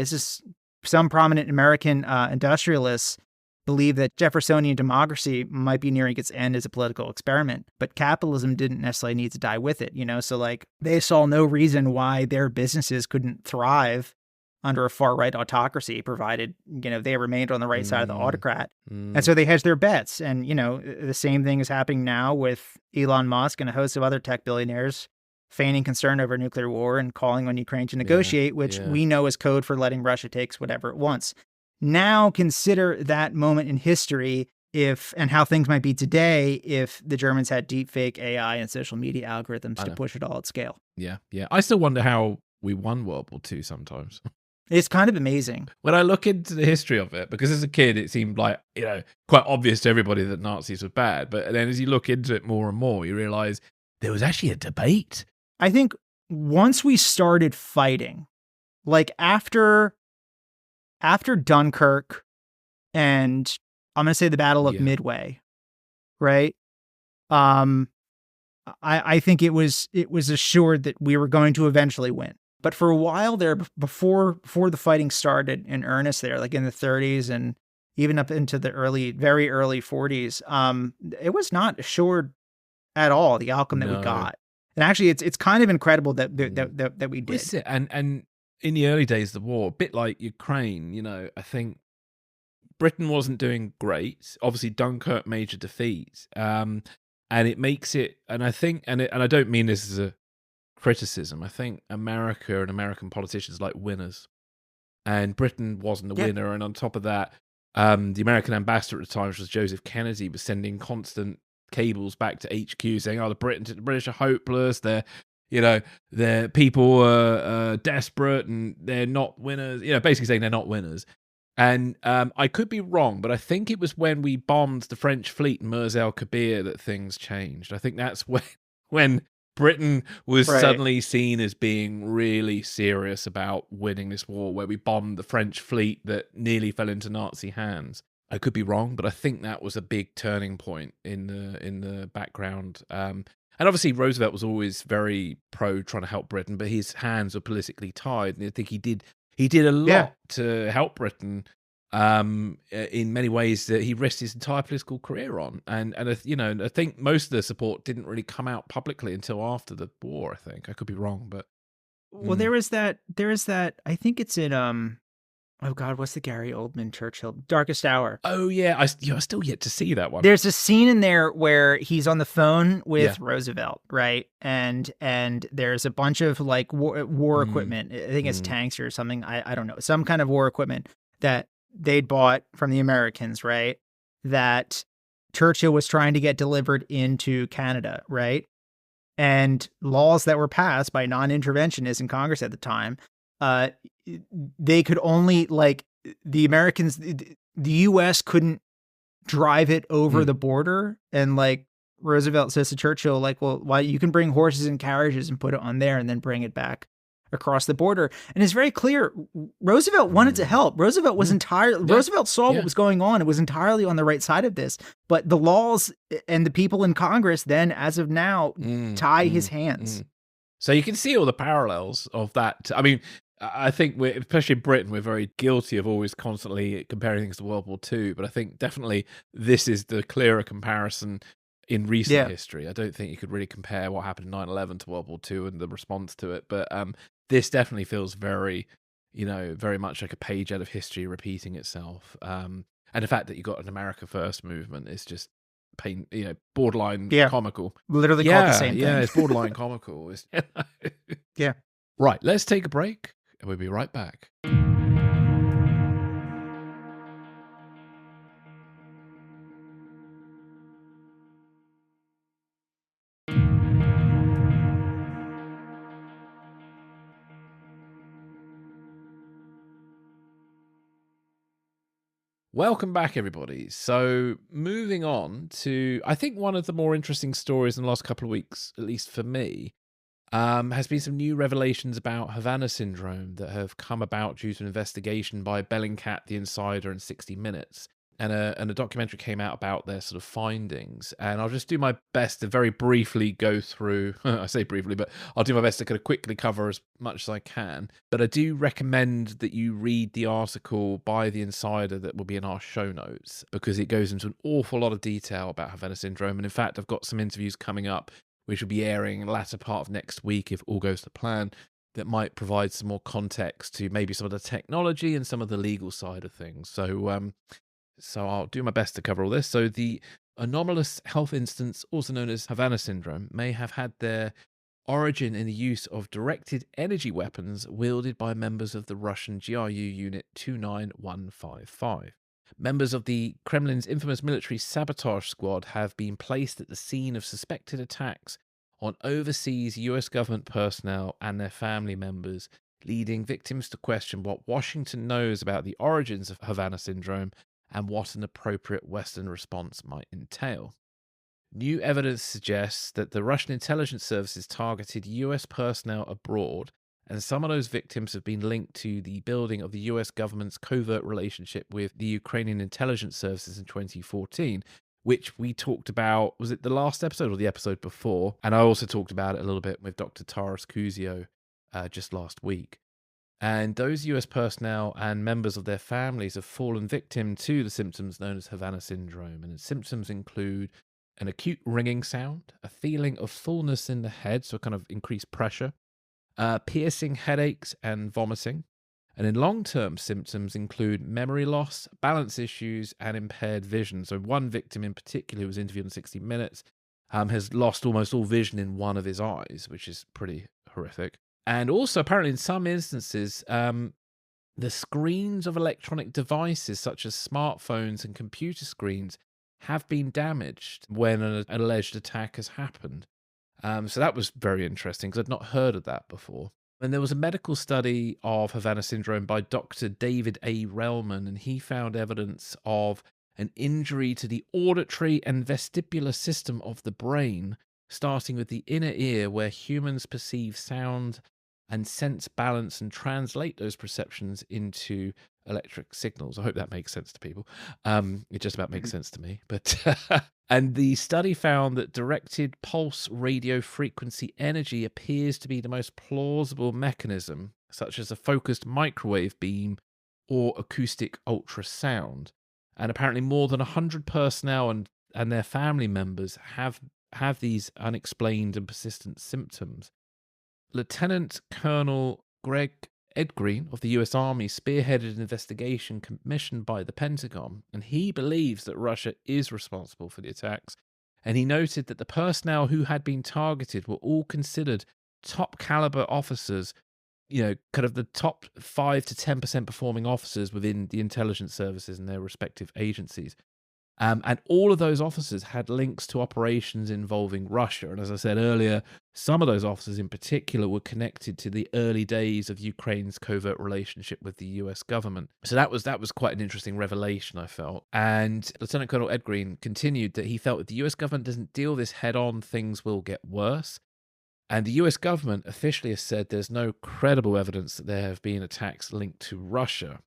industrialists believed that Jeffersonian democracy might be nearing its end as a political experiment, but capitalism didn't necessarily need to die with it. So like they saw no reason why their businesses couldn't thrive under a far-right autocracy, provided, they remained on the right side of the autocrat. And so they hedged their bets. And, the same thing is happening now with Elon Musk and a host of other tech billionaires feigning concern over nuclear war and calling on Ukraine to negotiate, which we know is code for letting Russia take whatever it wants. Now consider that moment in history and how things might be today if the Germans had deepfake AI and social media algorithms to push it all at scale. Yeah. I still wonder how we won World War II sometimes. It's kind of amazing. When I look into the history of it, because as a kid, it seemed like, quite obvious to everybody that Nazis were bad. But then as you look into it more and more, you realize there was actually a debate. I think once we started fighting, like after Dunkirk and I'm going to say the Battle of Midway, right? I think it was assured that we were going to eventually win. But for a while there, before the fighting started in earnest there, like in the 30s and even up into the very early 40s, it was not assured at all, the outcome that we got. And actually, it's kind of incredible that we did. And in the early days of the war, a bit like Ukraine, I think Britain wasn't doing great. Obviously, Dunkirk, major defeat. And it makes it, and I think, and I don't mean this as a criticism. I think America and American politicians like winners, and Britain wasn't a winner. And on top of that, the American ambassador at the time, which was Joseph Kennedy, was sending constant cables back to HQ saying, "Oh, the British are hopeless. Their people are desperate and they're not winners." Basically saying they're not winners. And I could be wrong, but I think it was when we bombed the French fleet in Mers El Kabir that things changed. I think that's when Britain was suddenly seen as being really serious about winning this war, where we bombed the French fleet that nearly fell into Nazi hands. I could be wrong, but I think that was a big turning point in the background. And obviously Roosevelt was always very pro trying to help Britain, but his hands were politically tied, and I think he did a lot to help Britain in many ways that he risked his entire political career on. And I think most of the support didn't really come out publicly until after the war, I think. I could be wrong, but well, there is that I think it's in oh God, what's the Gary Oldman Churchill Darkest Hour? Oh yeah, I still yet to see that one. There's a scene in there where he's on the phone with Roosevelt, right? And there's a bunch of like war equipment. I think it's tanks or something. I don't know, some kind of war equipment that they'd bought from the Americans, right? That Churchill was trying to get delivered into Canada, right? And laws that were passed by non-interventionists in Congress at the time, they could only, like, the Americans, the U.S. couldn't drive it over the border. And like Roosevelt says to Churchill, like, well, why, you can bring horses and carriages and put it on there and then bring it back across the border. And it's very clear Roosevelt wanted to help. Roosevelt was Roosevelt saw what was going on. It was entirely on the right side of this, but the laws and the people in Congress then, as of now, tie his hands. So you can see all the parallels of that. I mean, I think especially in Britain, we're very guilty of always constantly comparing things to World War II, but I think definitely this is the clearer comparison in recent history. I don't think you could really compare what happened in 9/11 to World War II and the response to it, but this definitely feels very, very much like a page out of history repeating itself. And the fact that you got an America First movement is just borderline comical. Literally called the same thing. Yeah, it's borderline comical. Yeah. Right, let's take a break and we'll be right back. Welcome back, everybody. So, moving on to, I think, one of the more interesting stories in the last couple of weeks, at least for me, has been some new revelations about Havana Syndrome that have come about due to an investigation by Bellingcat, The Insider, and 60 Minutes. And a documentary came out about their sort of findings. And I'll just do my best to very briefly go through, I say briefly, but I'll do my best to kind of quickly cover as much as I can. But I do recommend that you read the article by The Insider that will be in our show notes, because it goes into an awful lot of detail about Havana Syndrome. And in fact, I've got some interviews coming up, which will be airing in the latter part of next week if all goes to plan, that might provide some more context to maybe some of the technology and some of the legal side of things. So I'll do my best to cover all this. So the anomalous health instance, also known as Havana Syndrome, may have had their origin in the use of directed energy weapons wielded by members of the Russian GRU Unit 29155. Members of the Kremlin's infamous military sabotage squad have been placed at the scene of suspected attacks on overseas US government personnel and their family members, leading victims to question what Washington knows about the origins of Havana Syndrome and what an appropriate Western response might entail. New evidence suggests that the Russian intelligence services targeted US personnel abroad, and some of those victims have been linked to the building of the US government's covert relationship with the Ukrainian intelligence services in 2014, which we talked about, was it the last episode or the episode before? And I also talked about it a little bit with Dr. Taras Kuzio just last week. And those US personnel and members of their families have fallen victim to the symptoms known as Havana Syndrome. And its symptoms include an acute ringing sound, a feeling of fullness in the head, so kind of increased pressure, piercing headaches and vomiting. And in long-term symptoms include memory loss, balance issues, and impaired vision. So one victim in particular who was interviewed on 60 Minutes has lost almost all vision in one of his eyes, which is pretty horrific. And also, apparently, in some instances, the screens of electronic devices, such as smartphones and computer screens, have been damaged when an alleged attack has happened. So that was very interesting, because I'd not heard of that before. And there was a medical study of Havana Syndrome by Dr. David A. Relman, and he found evidence of an injury to the auditory and vestibular system of the brain, starting with the inner ear, where humans perceive sound and sense balance and translate those perceptions into electric signals. I hope that makes sense to people. It just about makes sense to me. But and the study found that directed pulse radio frequency energy appears to be the most plausible mechanism, such as a focused microwave beam or acoustic ultrasound. And apparently more than 100 personnel and their family members have these unexplained and persistent symptoms. Lieutenant Colonel Greg Edgreen of the US Army spearheaded an investigation commissioned by the Pentagon, and he believes that Russia is responsible for the attacks. And he noted that the personnel who had been targeted were all considered top caliber officers, kind of the top 5 to 10% performing officers within the intelligence services and their respective agencies. And all of those officers had links to operations involving Russia. And as I said earlier, some of those officers in particular were connected to the early days of Ukraine's covert relationship with the US government. So that was quite an interesting revelation, I felt. And Lieutenant Colonel Edgreen continued that he felt if the US government doesn't deal this head on, things will get worse. And the US government officially has said there's no credible evidence that there have been attacks linked to Russia.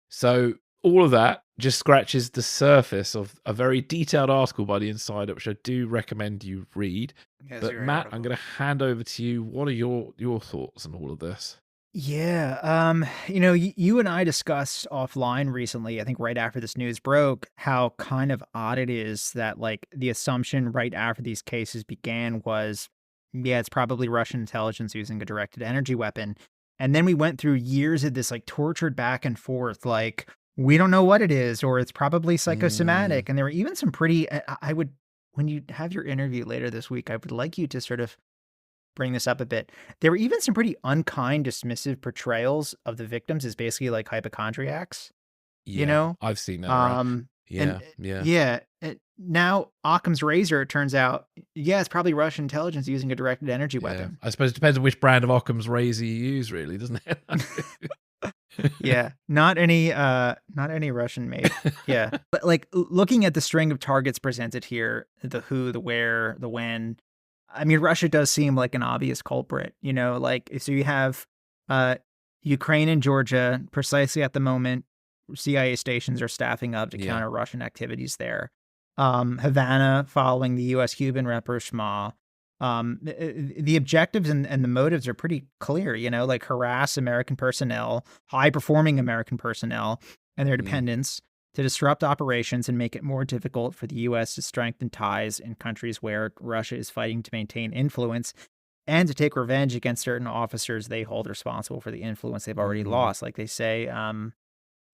So all of that just scratches the surface of a very detailed article by The Insider, which I do recommend you read. Yes, but Matt, I'm going to hand over to you. What are your thoughts on all of this? Yeah, you and I discussed offline recently, I think right after this news broke, how kind of odd it is that like the assumption right after these cases began was, yeah, it's probably Russian intelligence using a directed energy weapon. And then we went through years of this like tortured back and forth, like, we don't know what it is, or it's probably psychosomatic. And there were even some pretty, when you have your interview later this week, I would like you to sort of bring this up a bit. There were even some pretty unkind, dismissive portrayals of the victims as basically like hypochondriacs. Yeah, I've seen that. Right? Yeah. Now Occam's razor, it turns out, yeah, it's probably Russian intelligence using a directed energy weapon. I suppose it depends on which brand of Occam's razor you use, really, doesn't it? Yeah, not any Russian made. Yeah. But like looking at the string of targets presented here, the who, the where, the when, I mean, Russia does seem like an obvious culprit, like so you have uh Ukraine and Georgia precisely at the moment. CIA stations are staffing up to Yeah. counter Russian activities there. Havana following the US-Cuban rapprochement. The objectives and the motives are pretty clear, like harass American personnel, high performing American personnel and their dependents, to disrupt operations and make it more difficult for the US to strengthen ties in countries where Russia is fighting to maintain influence, and to take revenge against certain officers they hold responsible for the influence they've already lost. Like they say,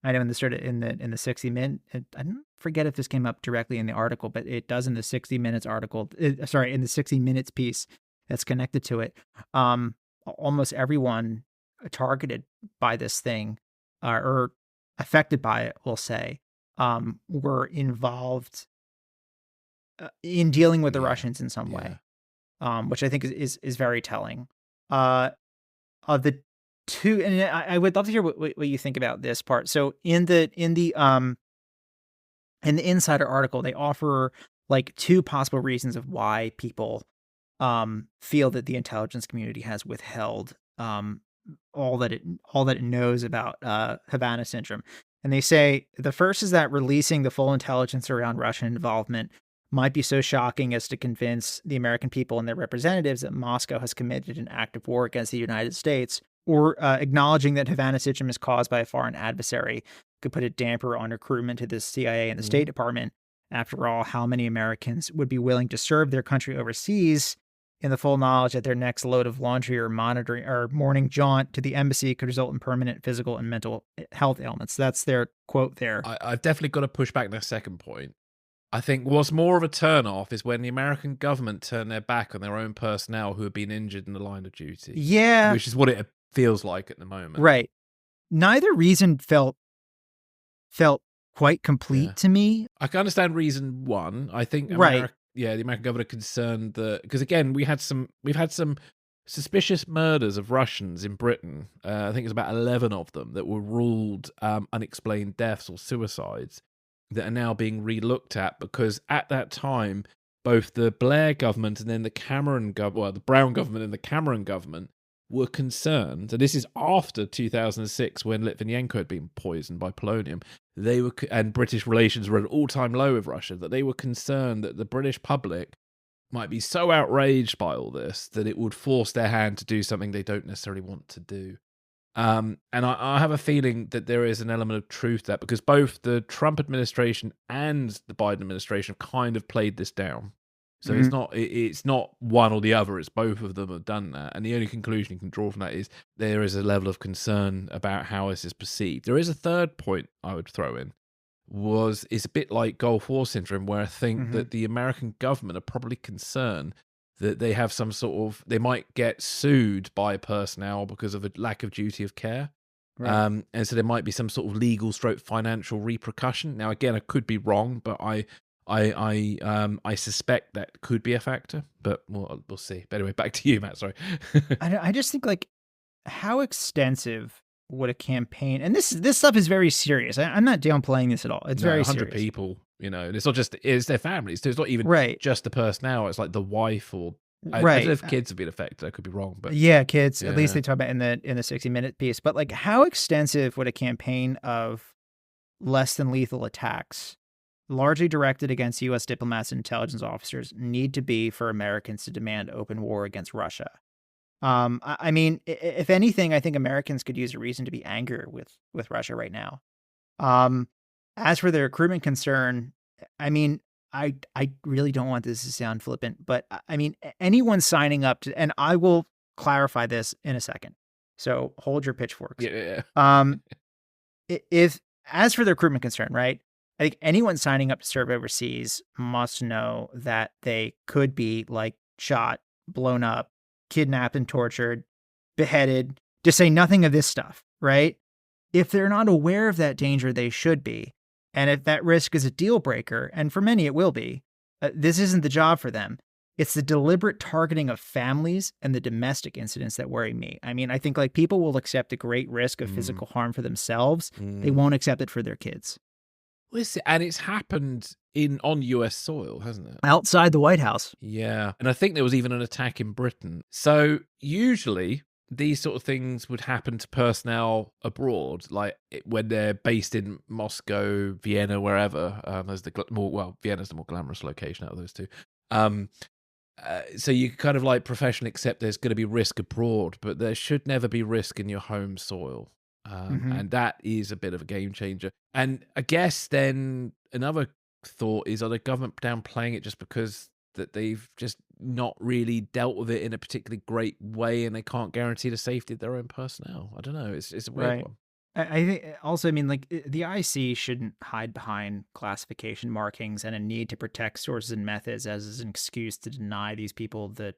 I know in the 60 minute, I don't forget if this came up directly in the article, but it does in the 60 minutes article. In the 60 minutes piece that's connected to it. Almost everyone targeted by this thing, or affected by it, we'll say, were involved in dealing with the Russians in some way, which I think is very telling. Of the two, and I would love to hear what you think about this part. So in the Insider article, they offer like two possible reasons of why people feel that the intelligence community has withheld all that it knows about Havana Syndrome. And they say the first is that releasing the full intelligence around Russian involvement might be so shocking as to convince the American people and their representatives that Moscow has committed an act of war against the United States, or acknowledging that Havana Syndrome is caused by a foreign adversary could put a damper on recruitment to the CIA and the State Department. After all, how many Americans would be willing to serve their country overseas in the full knowledge that their next load of laundry or morning jaunt to the embassy could result in permanent physical and mental health ailments? That's their quote there. I've definitely got to push back their second point. I think what's more of a turn-off is when the American government turn their back on their own personnel who have been injured in the line of duty. Yeah. Which is what it feels like at the moment. Right. Neither reason felt quite complete to me. I can understand reason one. I think the American government are concerned that, because again, we've had some suspicious murders of Russians in Britain. I think it's about 11 of them that were ruled unexplained deaths or suicides, that are now being re-looked at, because at that time, both the Blair government and then the the Brown government and the Cameron government were concerned, and this is after 2006 when Litvinenko had been poisoned by polonium, and British relations were at an all-time low with Russia, that they were concerned that the British public might be so outraged by all this that it would force their hand to do something they don't necessarily want to do. And I have a feeling that there is an element of truth to that, because both the Trump administration and the Biden administration kind of played this down. So it's not one or the other, it's both of them have done that. And the only conclusion you can draw from that is there is a level of concern about how this is perceived. There is a third point I would throw in, it's a bit like Gulf War syndrome, where I think that the American government are probably concerned that they have they might get sued by personnel because of a lack of duty of care. Right. And so there might be some sort of legal / financial repercussion. Now, again, I could be wrong, but I suspect that could be a factor, but we'll see. But anyway, back to you, Matt. Sorry. I just think, like, how extensive would a campaign, and this stuff is very serious. I'm not downplaying this at all. It's very 100 serious. people, it's not just, it's their families too. It's not even just the personnel. It's like the wife, or I don't know if kids have been affected. I could be wrong, but kids. Yeah. At least they talk about in the 60 minute piece. But like, how extensive would a campaign of less than lethal attacks, largely directed against U.S. diplomats and intelligence officers, need to be for Americans to demand open war against Russia? I mean, if anything, I think Americans could use a reason to be angry with Russia right now. As for the recruitment concern, I mean, I really don't want this to sound flippant, but I mean, anyone signing up to, and I will clarify this in a second, so hold your pitchforks. If, as for the recruitment concern, right, I think anyone signing up to serve overseas must know that they could be like shot, blown up, kidnapped and tortured, beheaded, to say nothing of this stuff, right? If they're not aware of that danger, they should be. And if that risk is a deal breaker, and for many it will be, this isn't the job for them. It's the deliberate targeting of families and the domestic incidents that worry me. I mean, I think like people will accept the great risk of physical harm for themselves. They won't accept it for their kids. Listen, and it's happened on US soil, hasn't it? Outside the White House. Yeah. And I think there was even an attack in Britain. So usually these sort of things would happen to personnel abroad, like when they're based in Moscow, Vienna, wherever. As Vienna's the more glamorous location out of those two. So you kind of like professionally accept there's going to be risk abroad, but there should never be risk in your home soil. And that is a bit of a game changer. And I guess then another thought is, are the government downplaying it just because that they've just not really dealt with it in a particularly great way and they can't guarantee the safety of their own personnel? I don't know. It's a weird one. I think also, I mean, like the IC shouldn't hide behind classification markings and a need to protect sources and methods as an excuse to deny these people the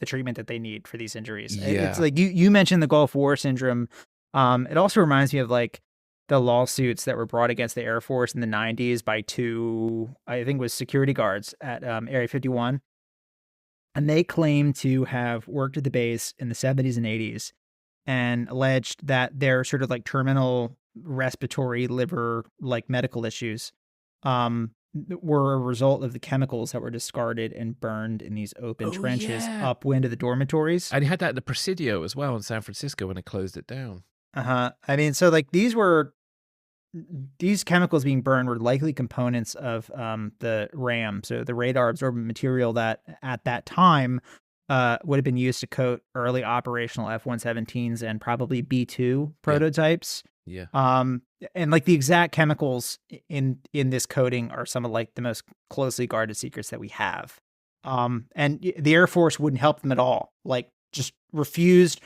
treatment that they need for these injuries. Yeah. It's like you mentioned the Gulf War syndrome. It also reminds me of like the lawsuits that were brought against the Air Force in the 90s by two, I think it was security guards at Area 51. And they claim to have worked at the base in the 70s and 80s and alleged that their sort of like terminal respiratory liver like medical issues were a result of the chemicals that were discarded and burned in these open trenches upwind of the dormitories. And you had that at the Presidio as well in San Francisco when they closed it down. I mean, so like these chemicals being burned were likely components of the RAM, so the radar absorbent material that at that time would have been used to coat early operational F-117s and probably B-2 prototypes. Yeah. And like the exact chemicals in this coating are some of like the most closely guarded secrets that we have. And the Air Force wouldn't help them at all. Like just refused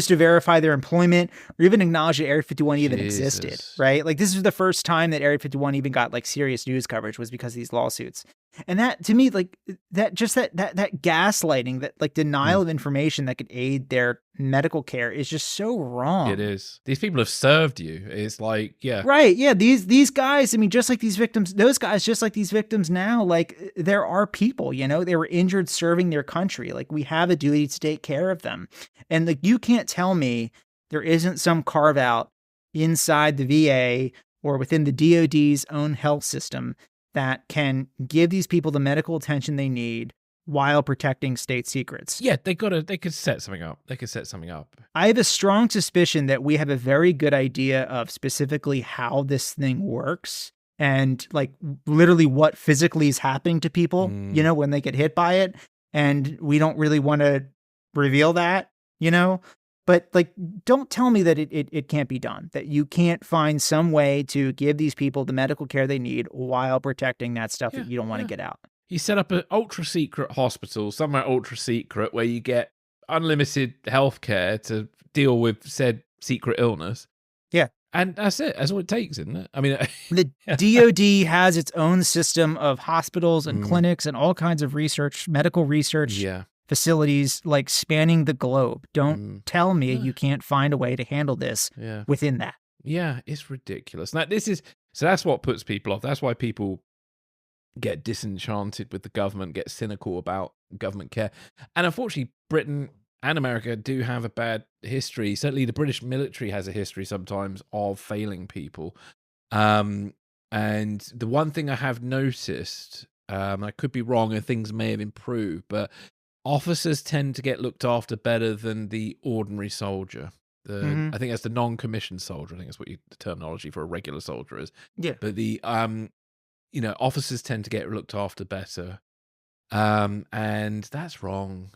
to verify their employment or even acknowledge that Area 51 even existed, right? Like this is the first time that Area 51 even got like serious news coverage was because of these lawsuits. And that to me, like that gaslighting, that like denial of information that could aid their medical care is just so wrong. It is. These people have served you. It's like, yeah. Right. Yeah. These guys, I mean, just like these victims, those guys, just like these victims now, like there are people, they were injured serving their country. Like we have a duty to take care of them. And like, you can't tell me there isn't some carve out inside the VA or within the DoD's own health system that can give these people the medical attention they need while protecting state secrets. Yeah, they could set something up. I have a strong suspicion that we have a very good idea of specifically how this thing works and like literally what physically is happening to people, when they get hit by it. And we don't really want to reveal that, But like, don't tell me that it can't be done, that you can't find some way to give these people the medical care they need while protecting that stuff that you don't want to get out. You set up an ultra secret hospital, somewhere ultra secret, where you get unlimited healthcare to deal with said secret illness. Yeah. And that's it. That's all it takes, isn't it? I mean, the DoD has its own system of hospitals and clinics and all kinds of medical research. Facilities like spanning the globe. Don't tell me you can't find a way to handle this within that. Yeah, it's ridiculous. Now, so that's what puts people off. That's why people get disenchanted with the government, get cynical about government care. And unfortunately, Britain and America do have a bad history. Certainly the British military has a history sometimes of failing people. And the one thing I have noticed, I could be wrong and things may have improved, but officers tend to get looked after better than the ordinary soldier. I think that's the non-commissioned soldier. I think that's what the terminology for a regular soldier is. Yeah. But the officers tend to get looked after better. And that's wrong.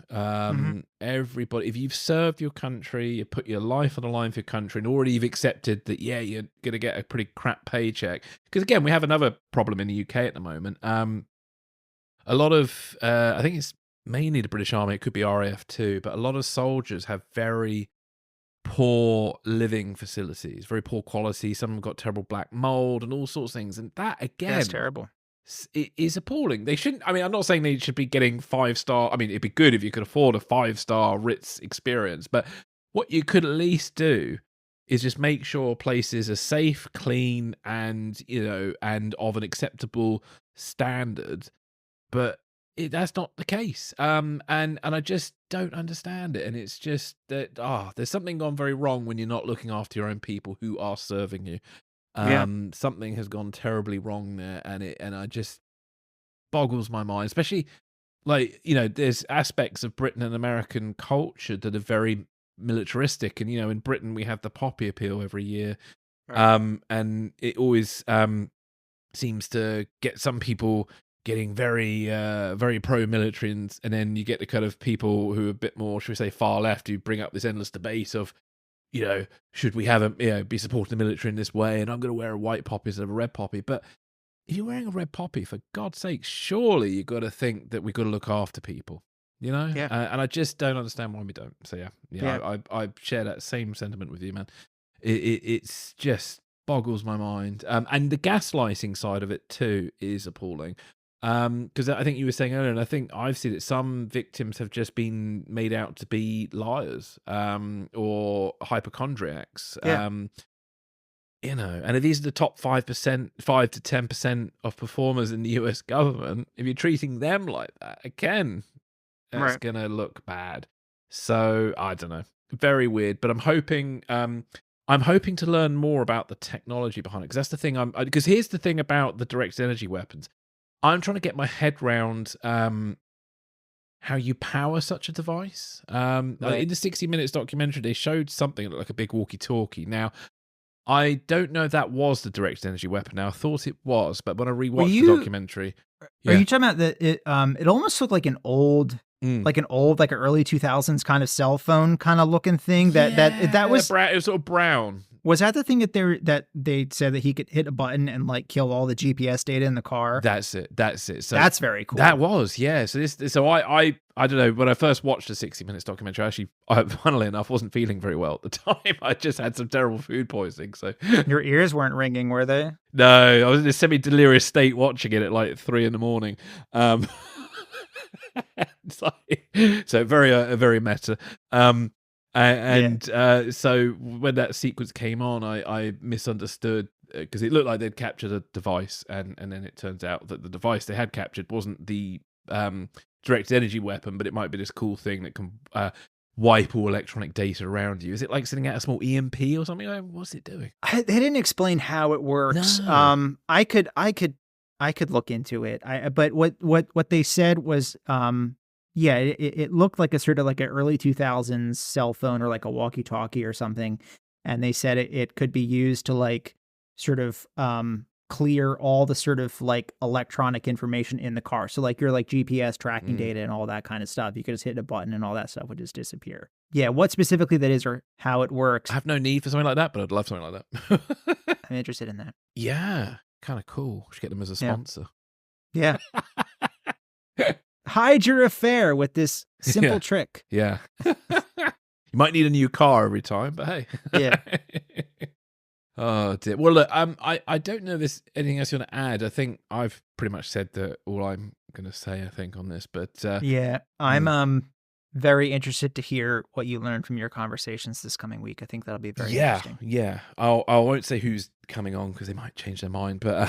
Everybody, if you've served your country, you put your life on the line for your country, and already you've accepted that, you're going to get a pretty crap paycheck. Because again, we have another problem in the UK at the moment. A lot of, I think it's mainly the British Army, it could be RAF too, but a lot of soldiers have very poor living facilities, very poor quality. Some have got terrible black mold and all sorts of things. And that, again, that's terrible. It is appalling. They shouldn't, I'm not saying they should be getting 5-star. It'd be good if you could afford a 5-star Ritz experience, but what you could at least do is just make sure places are safe, clean, and, and of an acceptable standard. But that's not the case. And I just don't understand it. And it's just that there's something gone very wrong when you're not looking after your own people who are serving you. Yeah. Something has gone terribly wrong there, and I just boggles my mind, especially like, there's aspects of Britain and American culture that are very militaristic. And, in Britain, we have the poppy appeal every year. Right. And it always seems to get some people getting very, very pro-military. And then you get the kind of people who are a bit more, should we say, far left, who bring up this endless debate of, should we have be supporting the military in this way? And I'm going to wear a white poppy instead of a red poppy. But if you're wearing a red poppy, for God's sake, surely you've got to think that we've got to look after people, Yeah. And I just don't understand why we don't. So Yeah. I share that same sentiment with you, man. It's just boggles my mind. And the gaslighting side of it too is appalling. Because I think you were saying earlier, and I think I've seen it, some victims have just been made out to be liars, or hypochondriacs. Yeah. And if these are the top 5%, 5 to 10% of performers in the US government, if you're treating them like that, again, that's Right. gonna look bad. So I don't know, very weird. But I'm hoping to learn more about the technology behind it, because that's the thing. Because here's the thing about the directed energy weapons. I'm trying to get my head round how you power such a device. In Right. the 60 Minutes documentary, they showed something that looked like a big walkie-talkie. Now, I don't know if that was the directed energy weapon. Now, I thought it was, but when I Were rewatched the you documentary, Are yeah. you talking about that it almost looked like an old Mm. like an old, like, early 2000s kind of cell phone kinda looking thing that was It was sort of brown. that the thing that they said that he could hit a button and, like, kill all the GPS data in the car? That's it. So That's very cool. that was, yeah. So I don't know. When I first watched the 60 Minutes documentary, actually, funnily enough, wasn't feeling very well at the time. I just had some terrible food poisoning. So Your ears weren't ringing, were they? no, I was in a semi-delirious state watching it at like 3 a.m. It's so very meta. So when that sequence came on, I misunderstood, because it looked like they'd captured a device, and then it turns out that the device they had captured wasn't the directed energy weapon, but it might be this cool thing that can wipe all electronic data around you. Is it like sending out a small EMP or something? Like, what's it doing? They didn't explain how it works. No. I could look into it. But what they said was, yeah, it looked like a sort of like an early 2000s cell phone or like a walkie-talkie or something, and they said it could be used to like sort of clear all the sort of like electronic information in the car. So like your like GPS tracking data and all that kind of stuff. You could just hit a button and all that stuff would just disappear. Yeah, what specifically that is or how it works, I have no need for something like that, but I'd love something like that. I'm interested in that. Yeah, kind of cool. Should get them as a Yeah. sponsor. Yeah. Hide your affair with this simple trick. Yeah. You might need a new car every time, but hey. Yeah. Oh dear. Well, look, I don't know if there's anything else you want to add. I think I've pretty much said all I'm going to say, I think, on this. But Yeah, I'm very interested to hear what you learned from your conversations this coming week. I think that'll be very interesting. Yeah. I won't say who's coming on because they might change their mind, but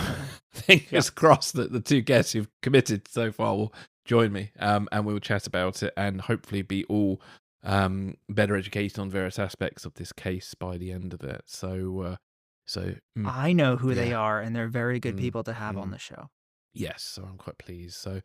fingers crossed that the two guests who've committed so far will join me, and we'll chat about it and hopefully be all better educated on various aspects of this case by the end of it. So I know who they are, and they're very good people to have on the show. yes, so I'm quite pleased. So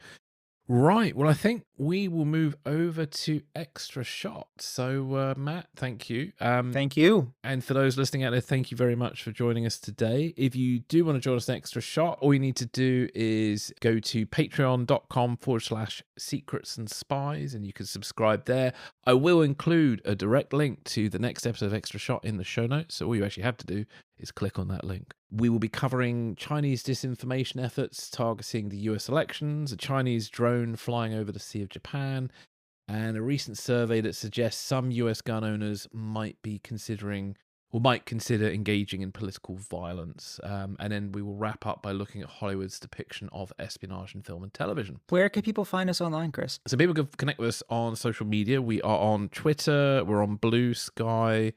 right, well, I think we will move over to Extra Shot. So Matt, thank you. Thank you. And for those listening out there, thank you very much for joining us today. If you do want to join us in Extra Shot, all you need to do is go to patreon.com/secrets and spies, and you can subscribe there. I will include a direct link to the next episode of Extra Shot in the show notes. So all you actually have to do is click on that link. We will be covering Chinese disinformation efforts targeting the US elections, a Chinese drone flying over the Sea of Japan, and a recent survey that suggests some US gun owners might consider engaging in political violence. And then we will wrap up by looking at Hollywood's depiction of espionage in film and television. Where can people find us online, Chris? So people can connect with us on social media. We are on Twitter, we're on Blue Sky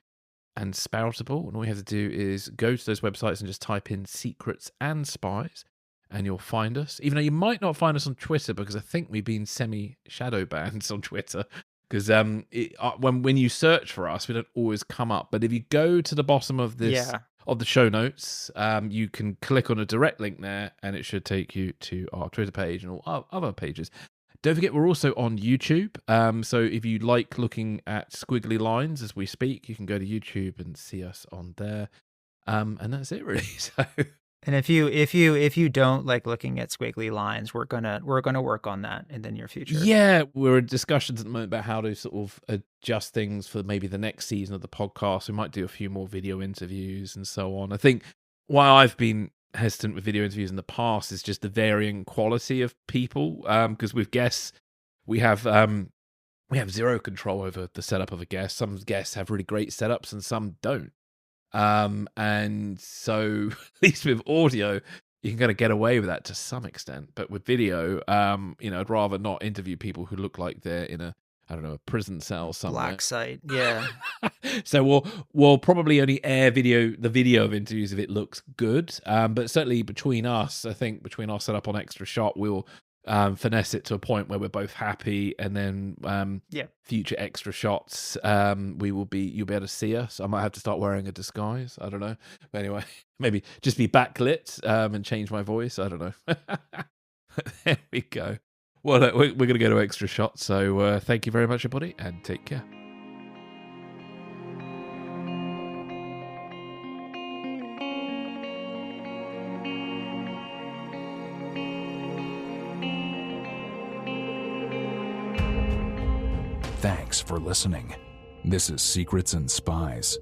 and Spoutable, and all you have to do is go to those websites and just type in Secrets and Spies, and you'll find us. Even though you might not find us on Twitter, because I think we've been semi-shadow banned on Twitter. Because when you search for us, we don't always come up. But if you go to the bottom of this of the show notes, you can click on a direct link there, and it should take you to our Twitter page and all our other pages. Don't forget, we're also on YouTube. So if you like looking at squiggly lines as we speak, you can go to YouTube and see us on there. And that's it, really. So. And if you don't like looking at squiggly lines, we're gonna work on that in the near future. Yeah, we're in discussions at the moment about how to sort of adjust things for maybe the next season of the podcast. We might do a few more video interviews and so on. I think why I've been hesitant with video interviews in the past is just the varying quality of people. Because with guests, we have zero control over the setup of a guest. Some guests have really great setups and some don't. And so at least with audio, you can kind of get away with that to some extent. But with video, I'd rather not interview people who look like they're in a prison cell somewhere. Black site, yeah. So we'll probably only air the video of interviews if it looks good. But certainly between us, I think between our setup on Extra Shot, we'll finesse it to a point where we're both happy, and then future Extra Shots, you'll be able to see us. I might have to start wearing a disguise. I don't know. But anyway, maybe just be backlit and change my voice. I don't know. There we go. Well, we're going to go to Extra Shots. So thank you very much, everybody, and take care. Thanks for listening. This is Secrets and Spies.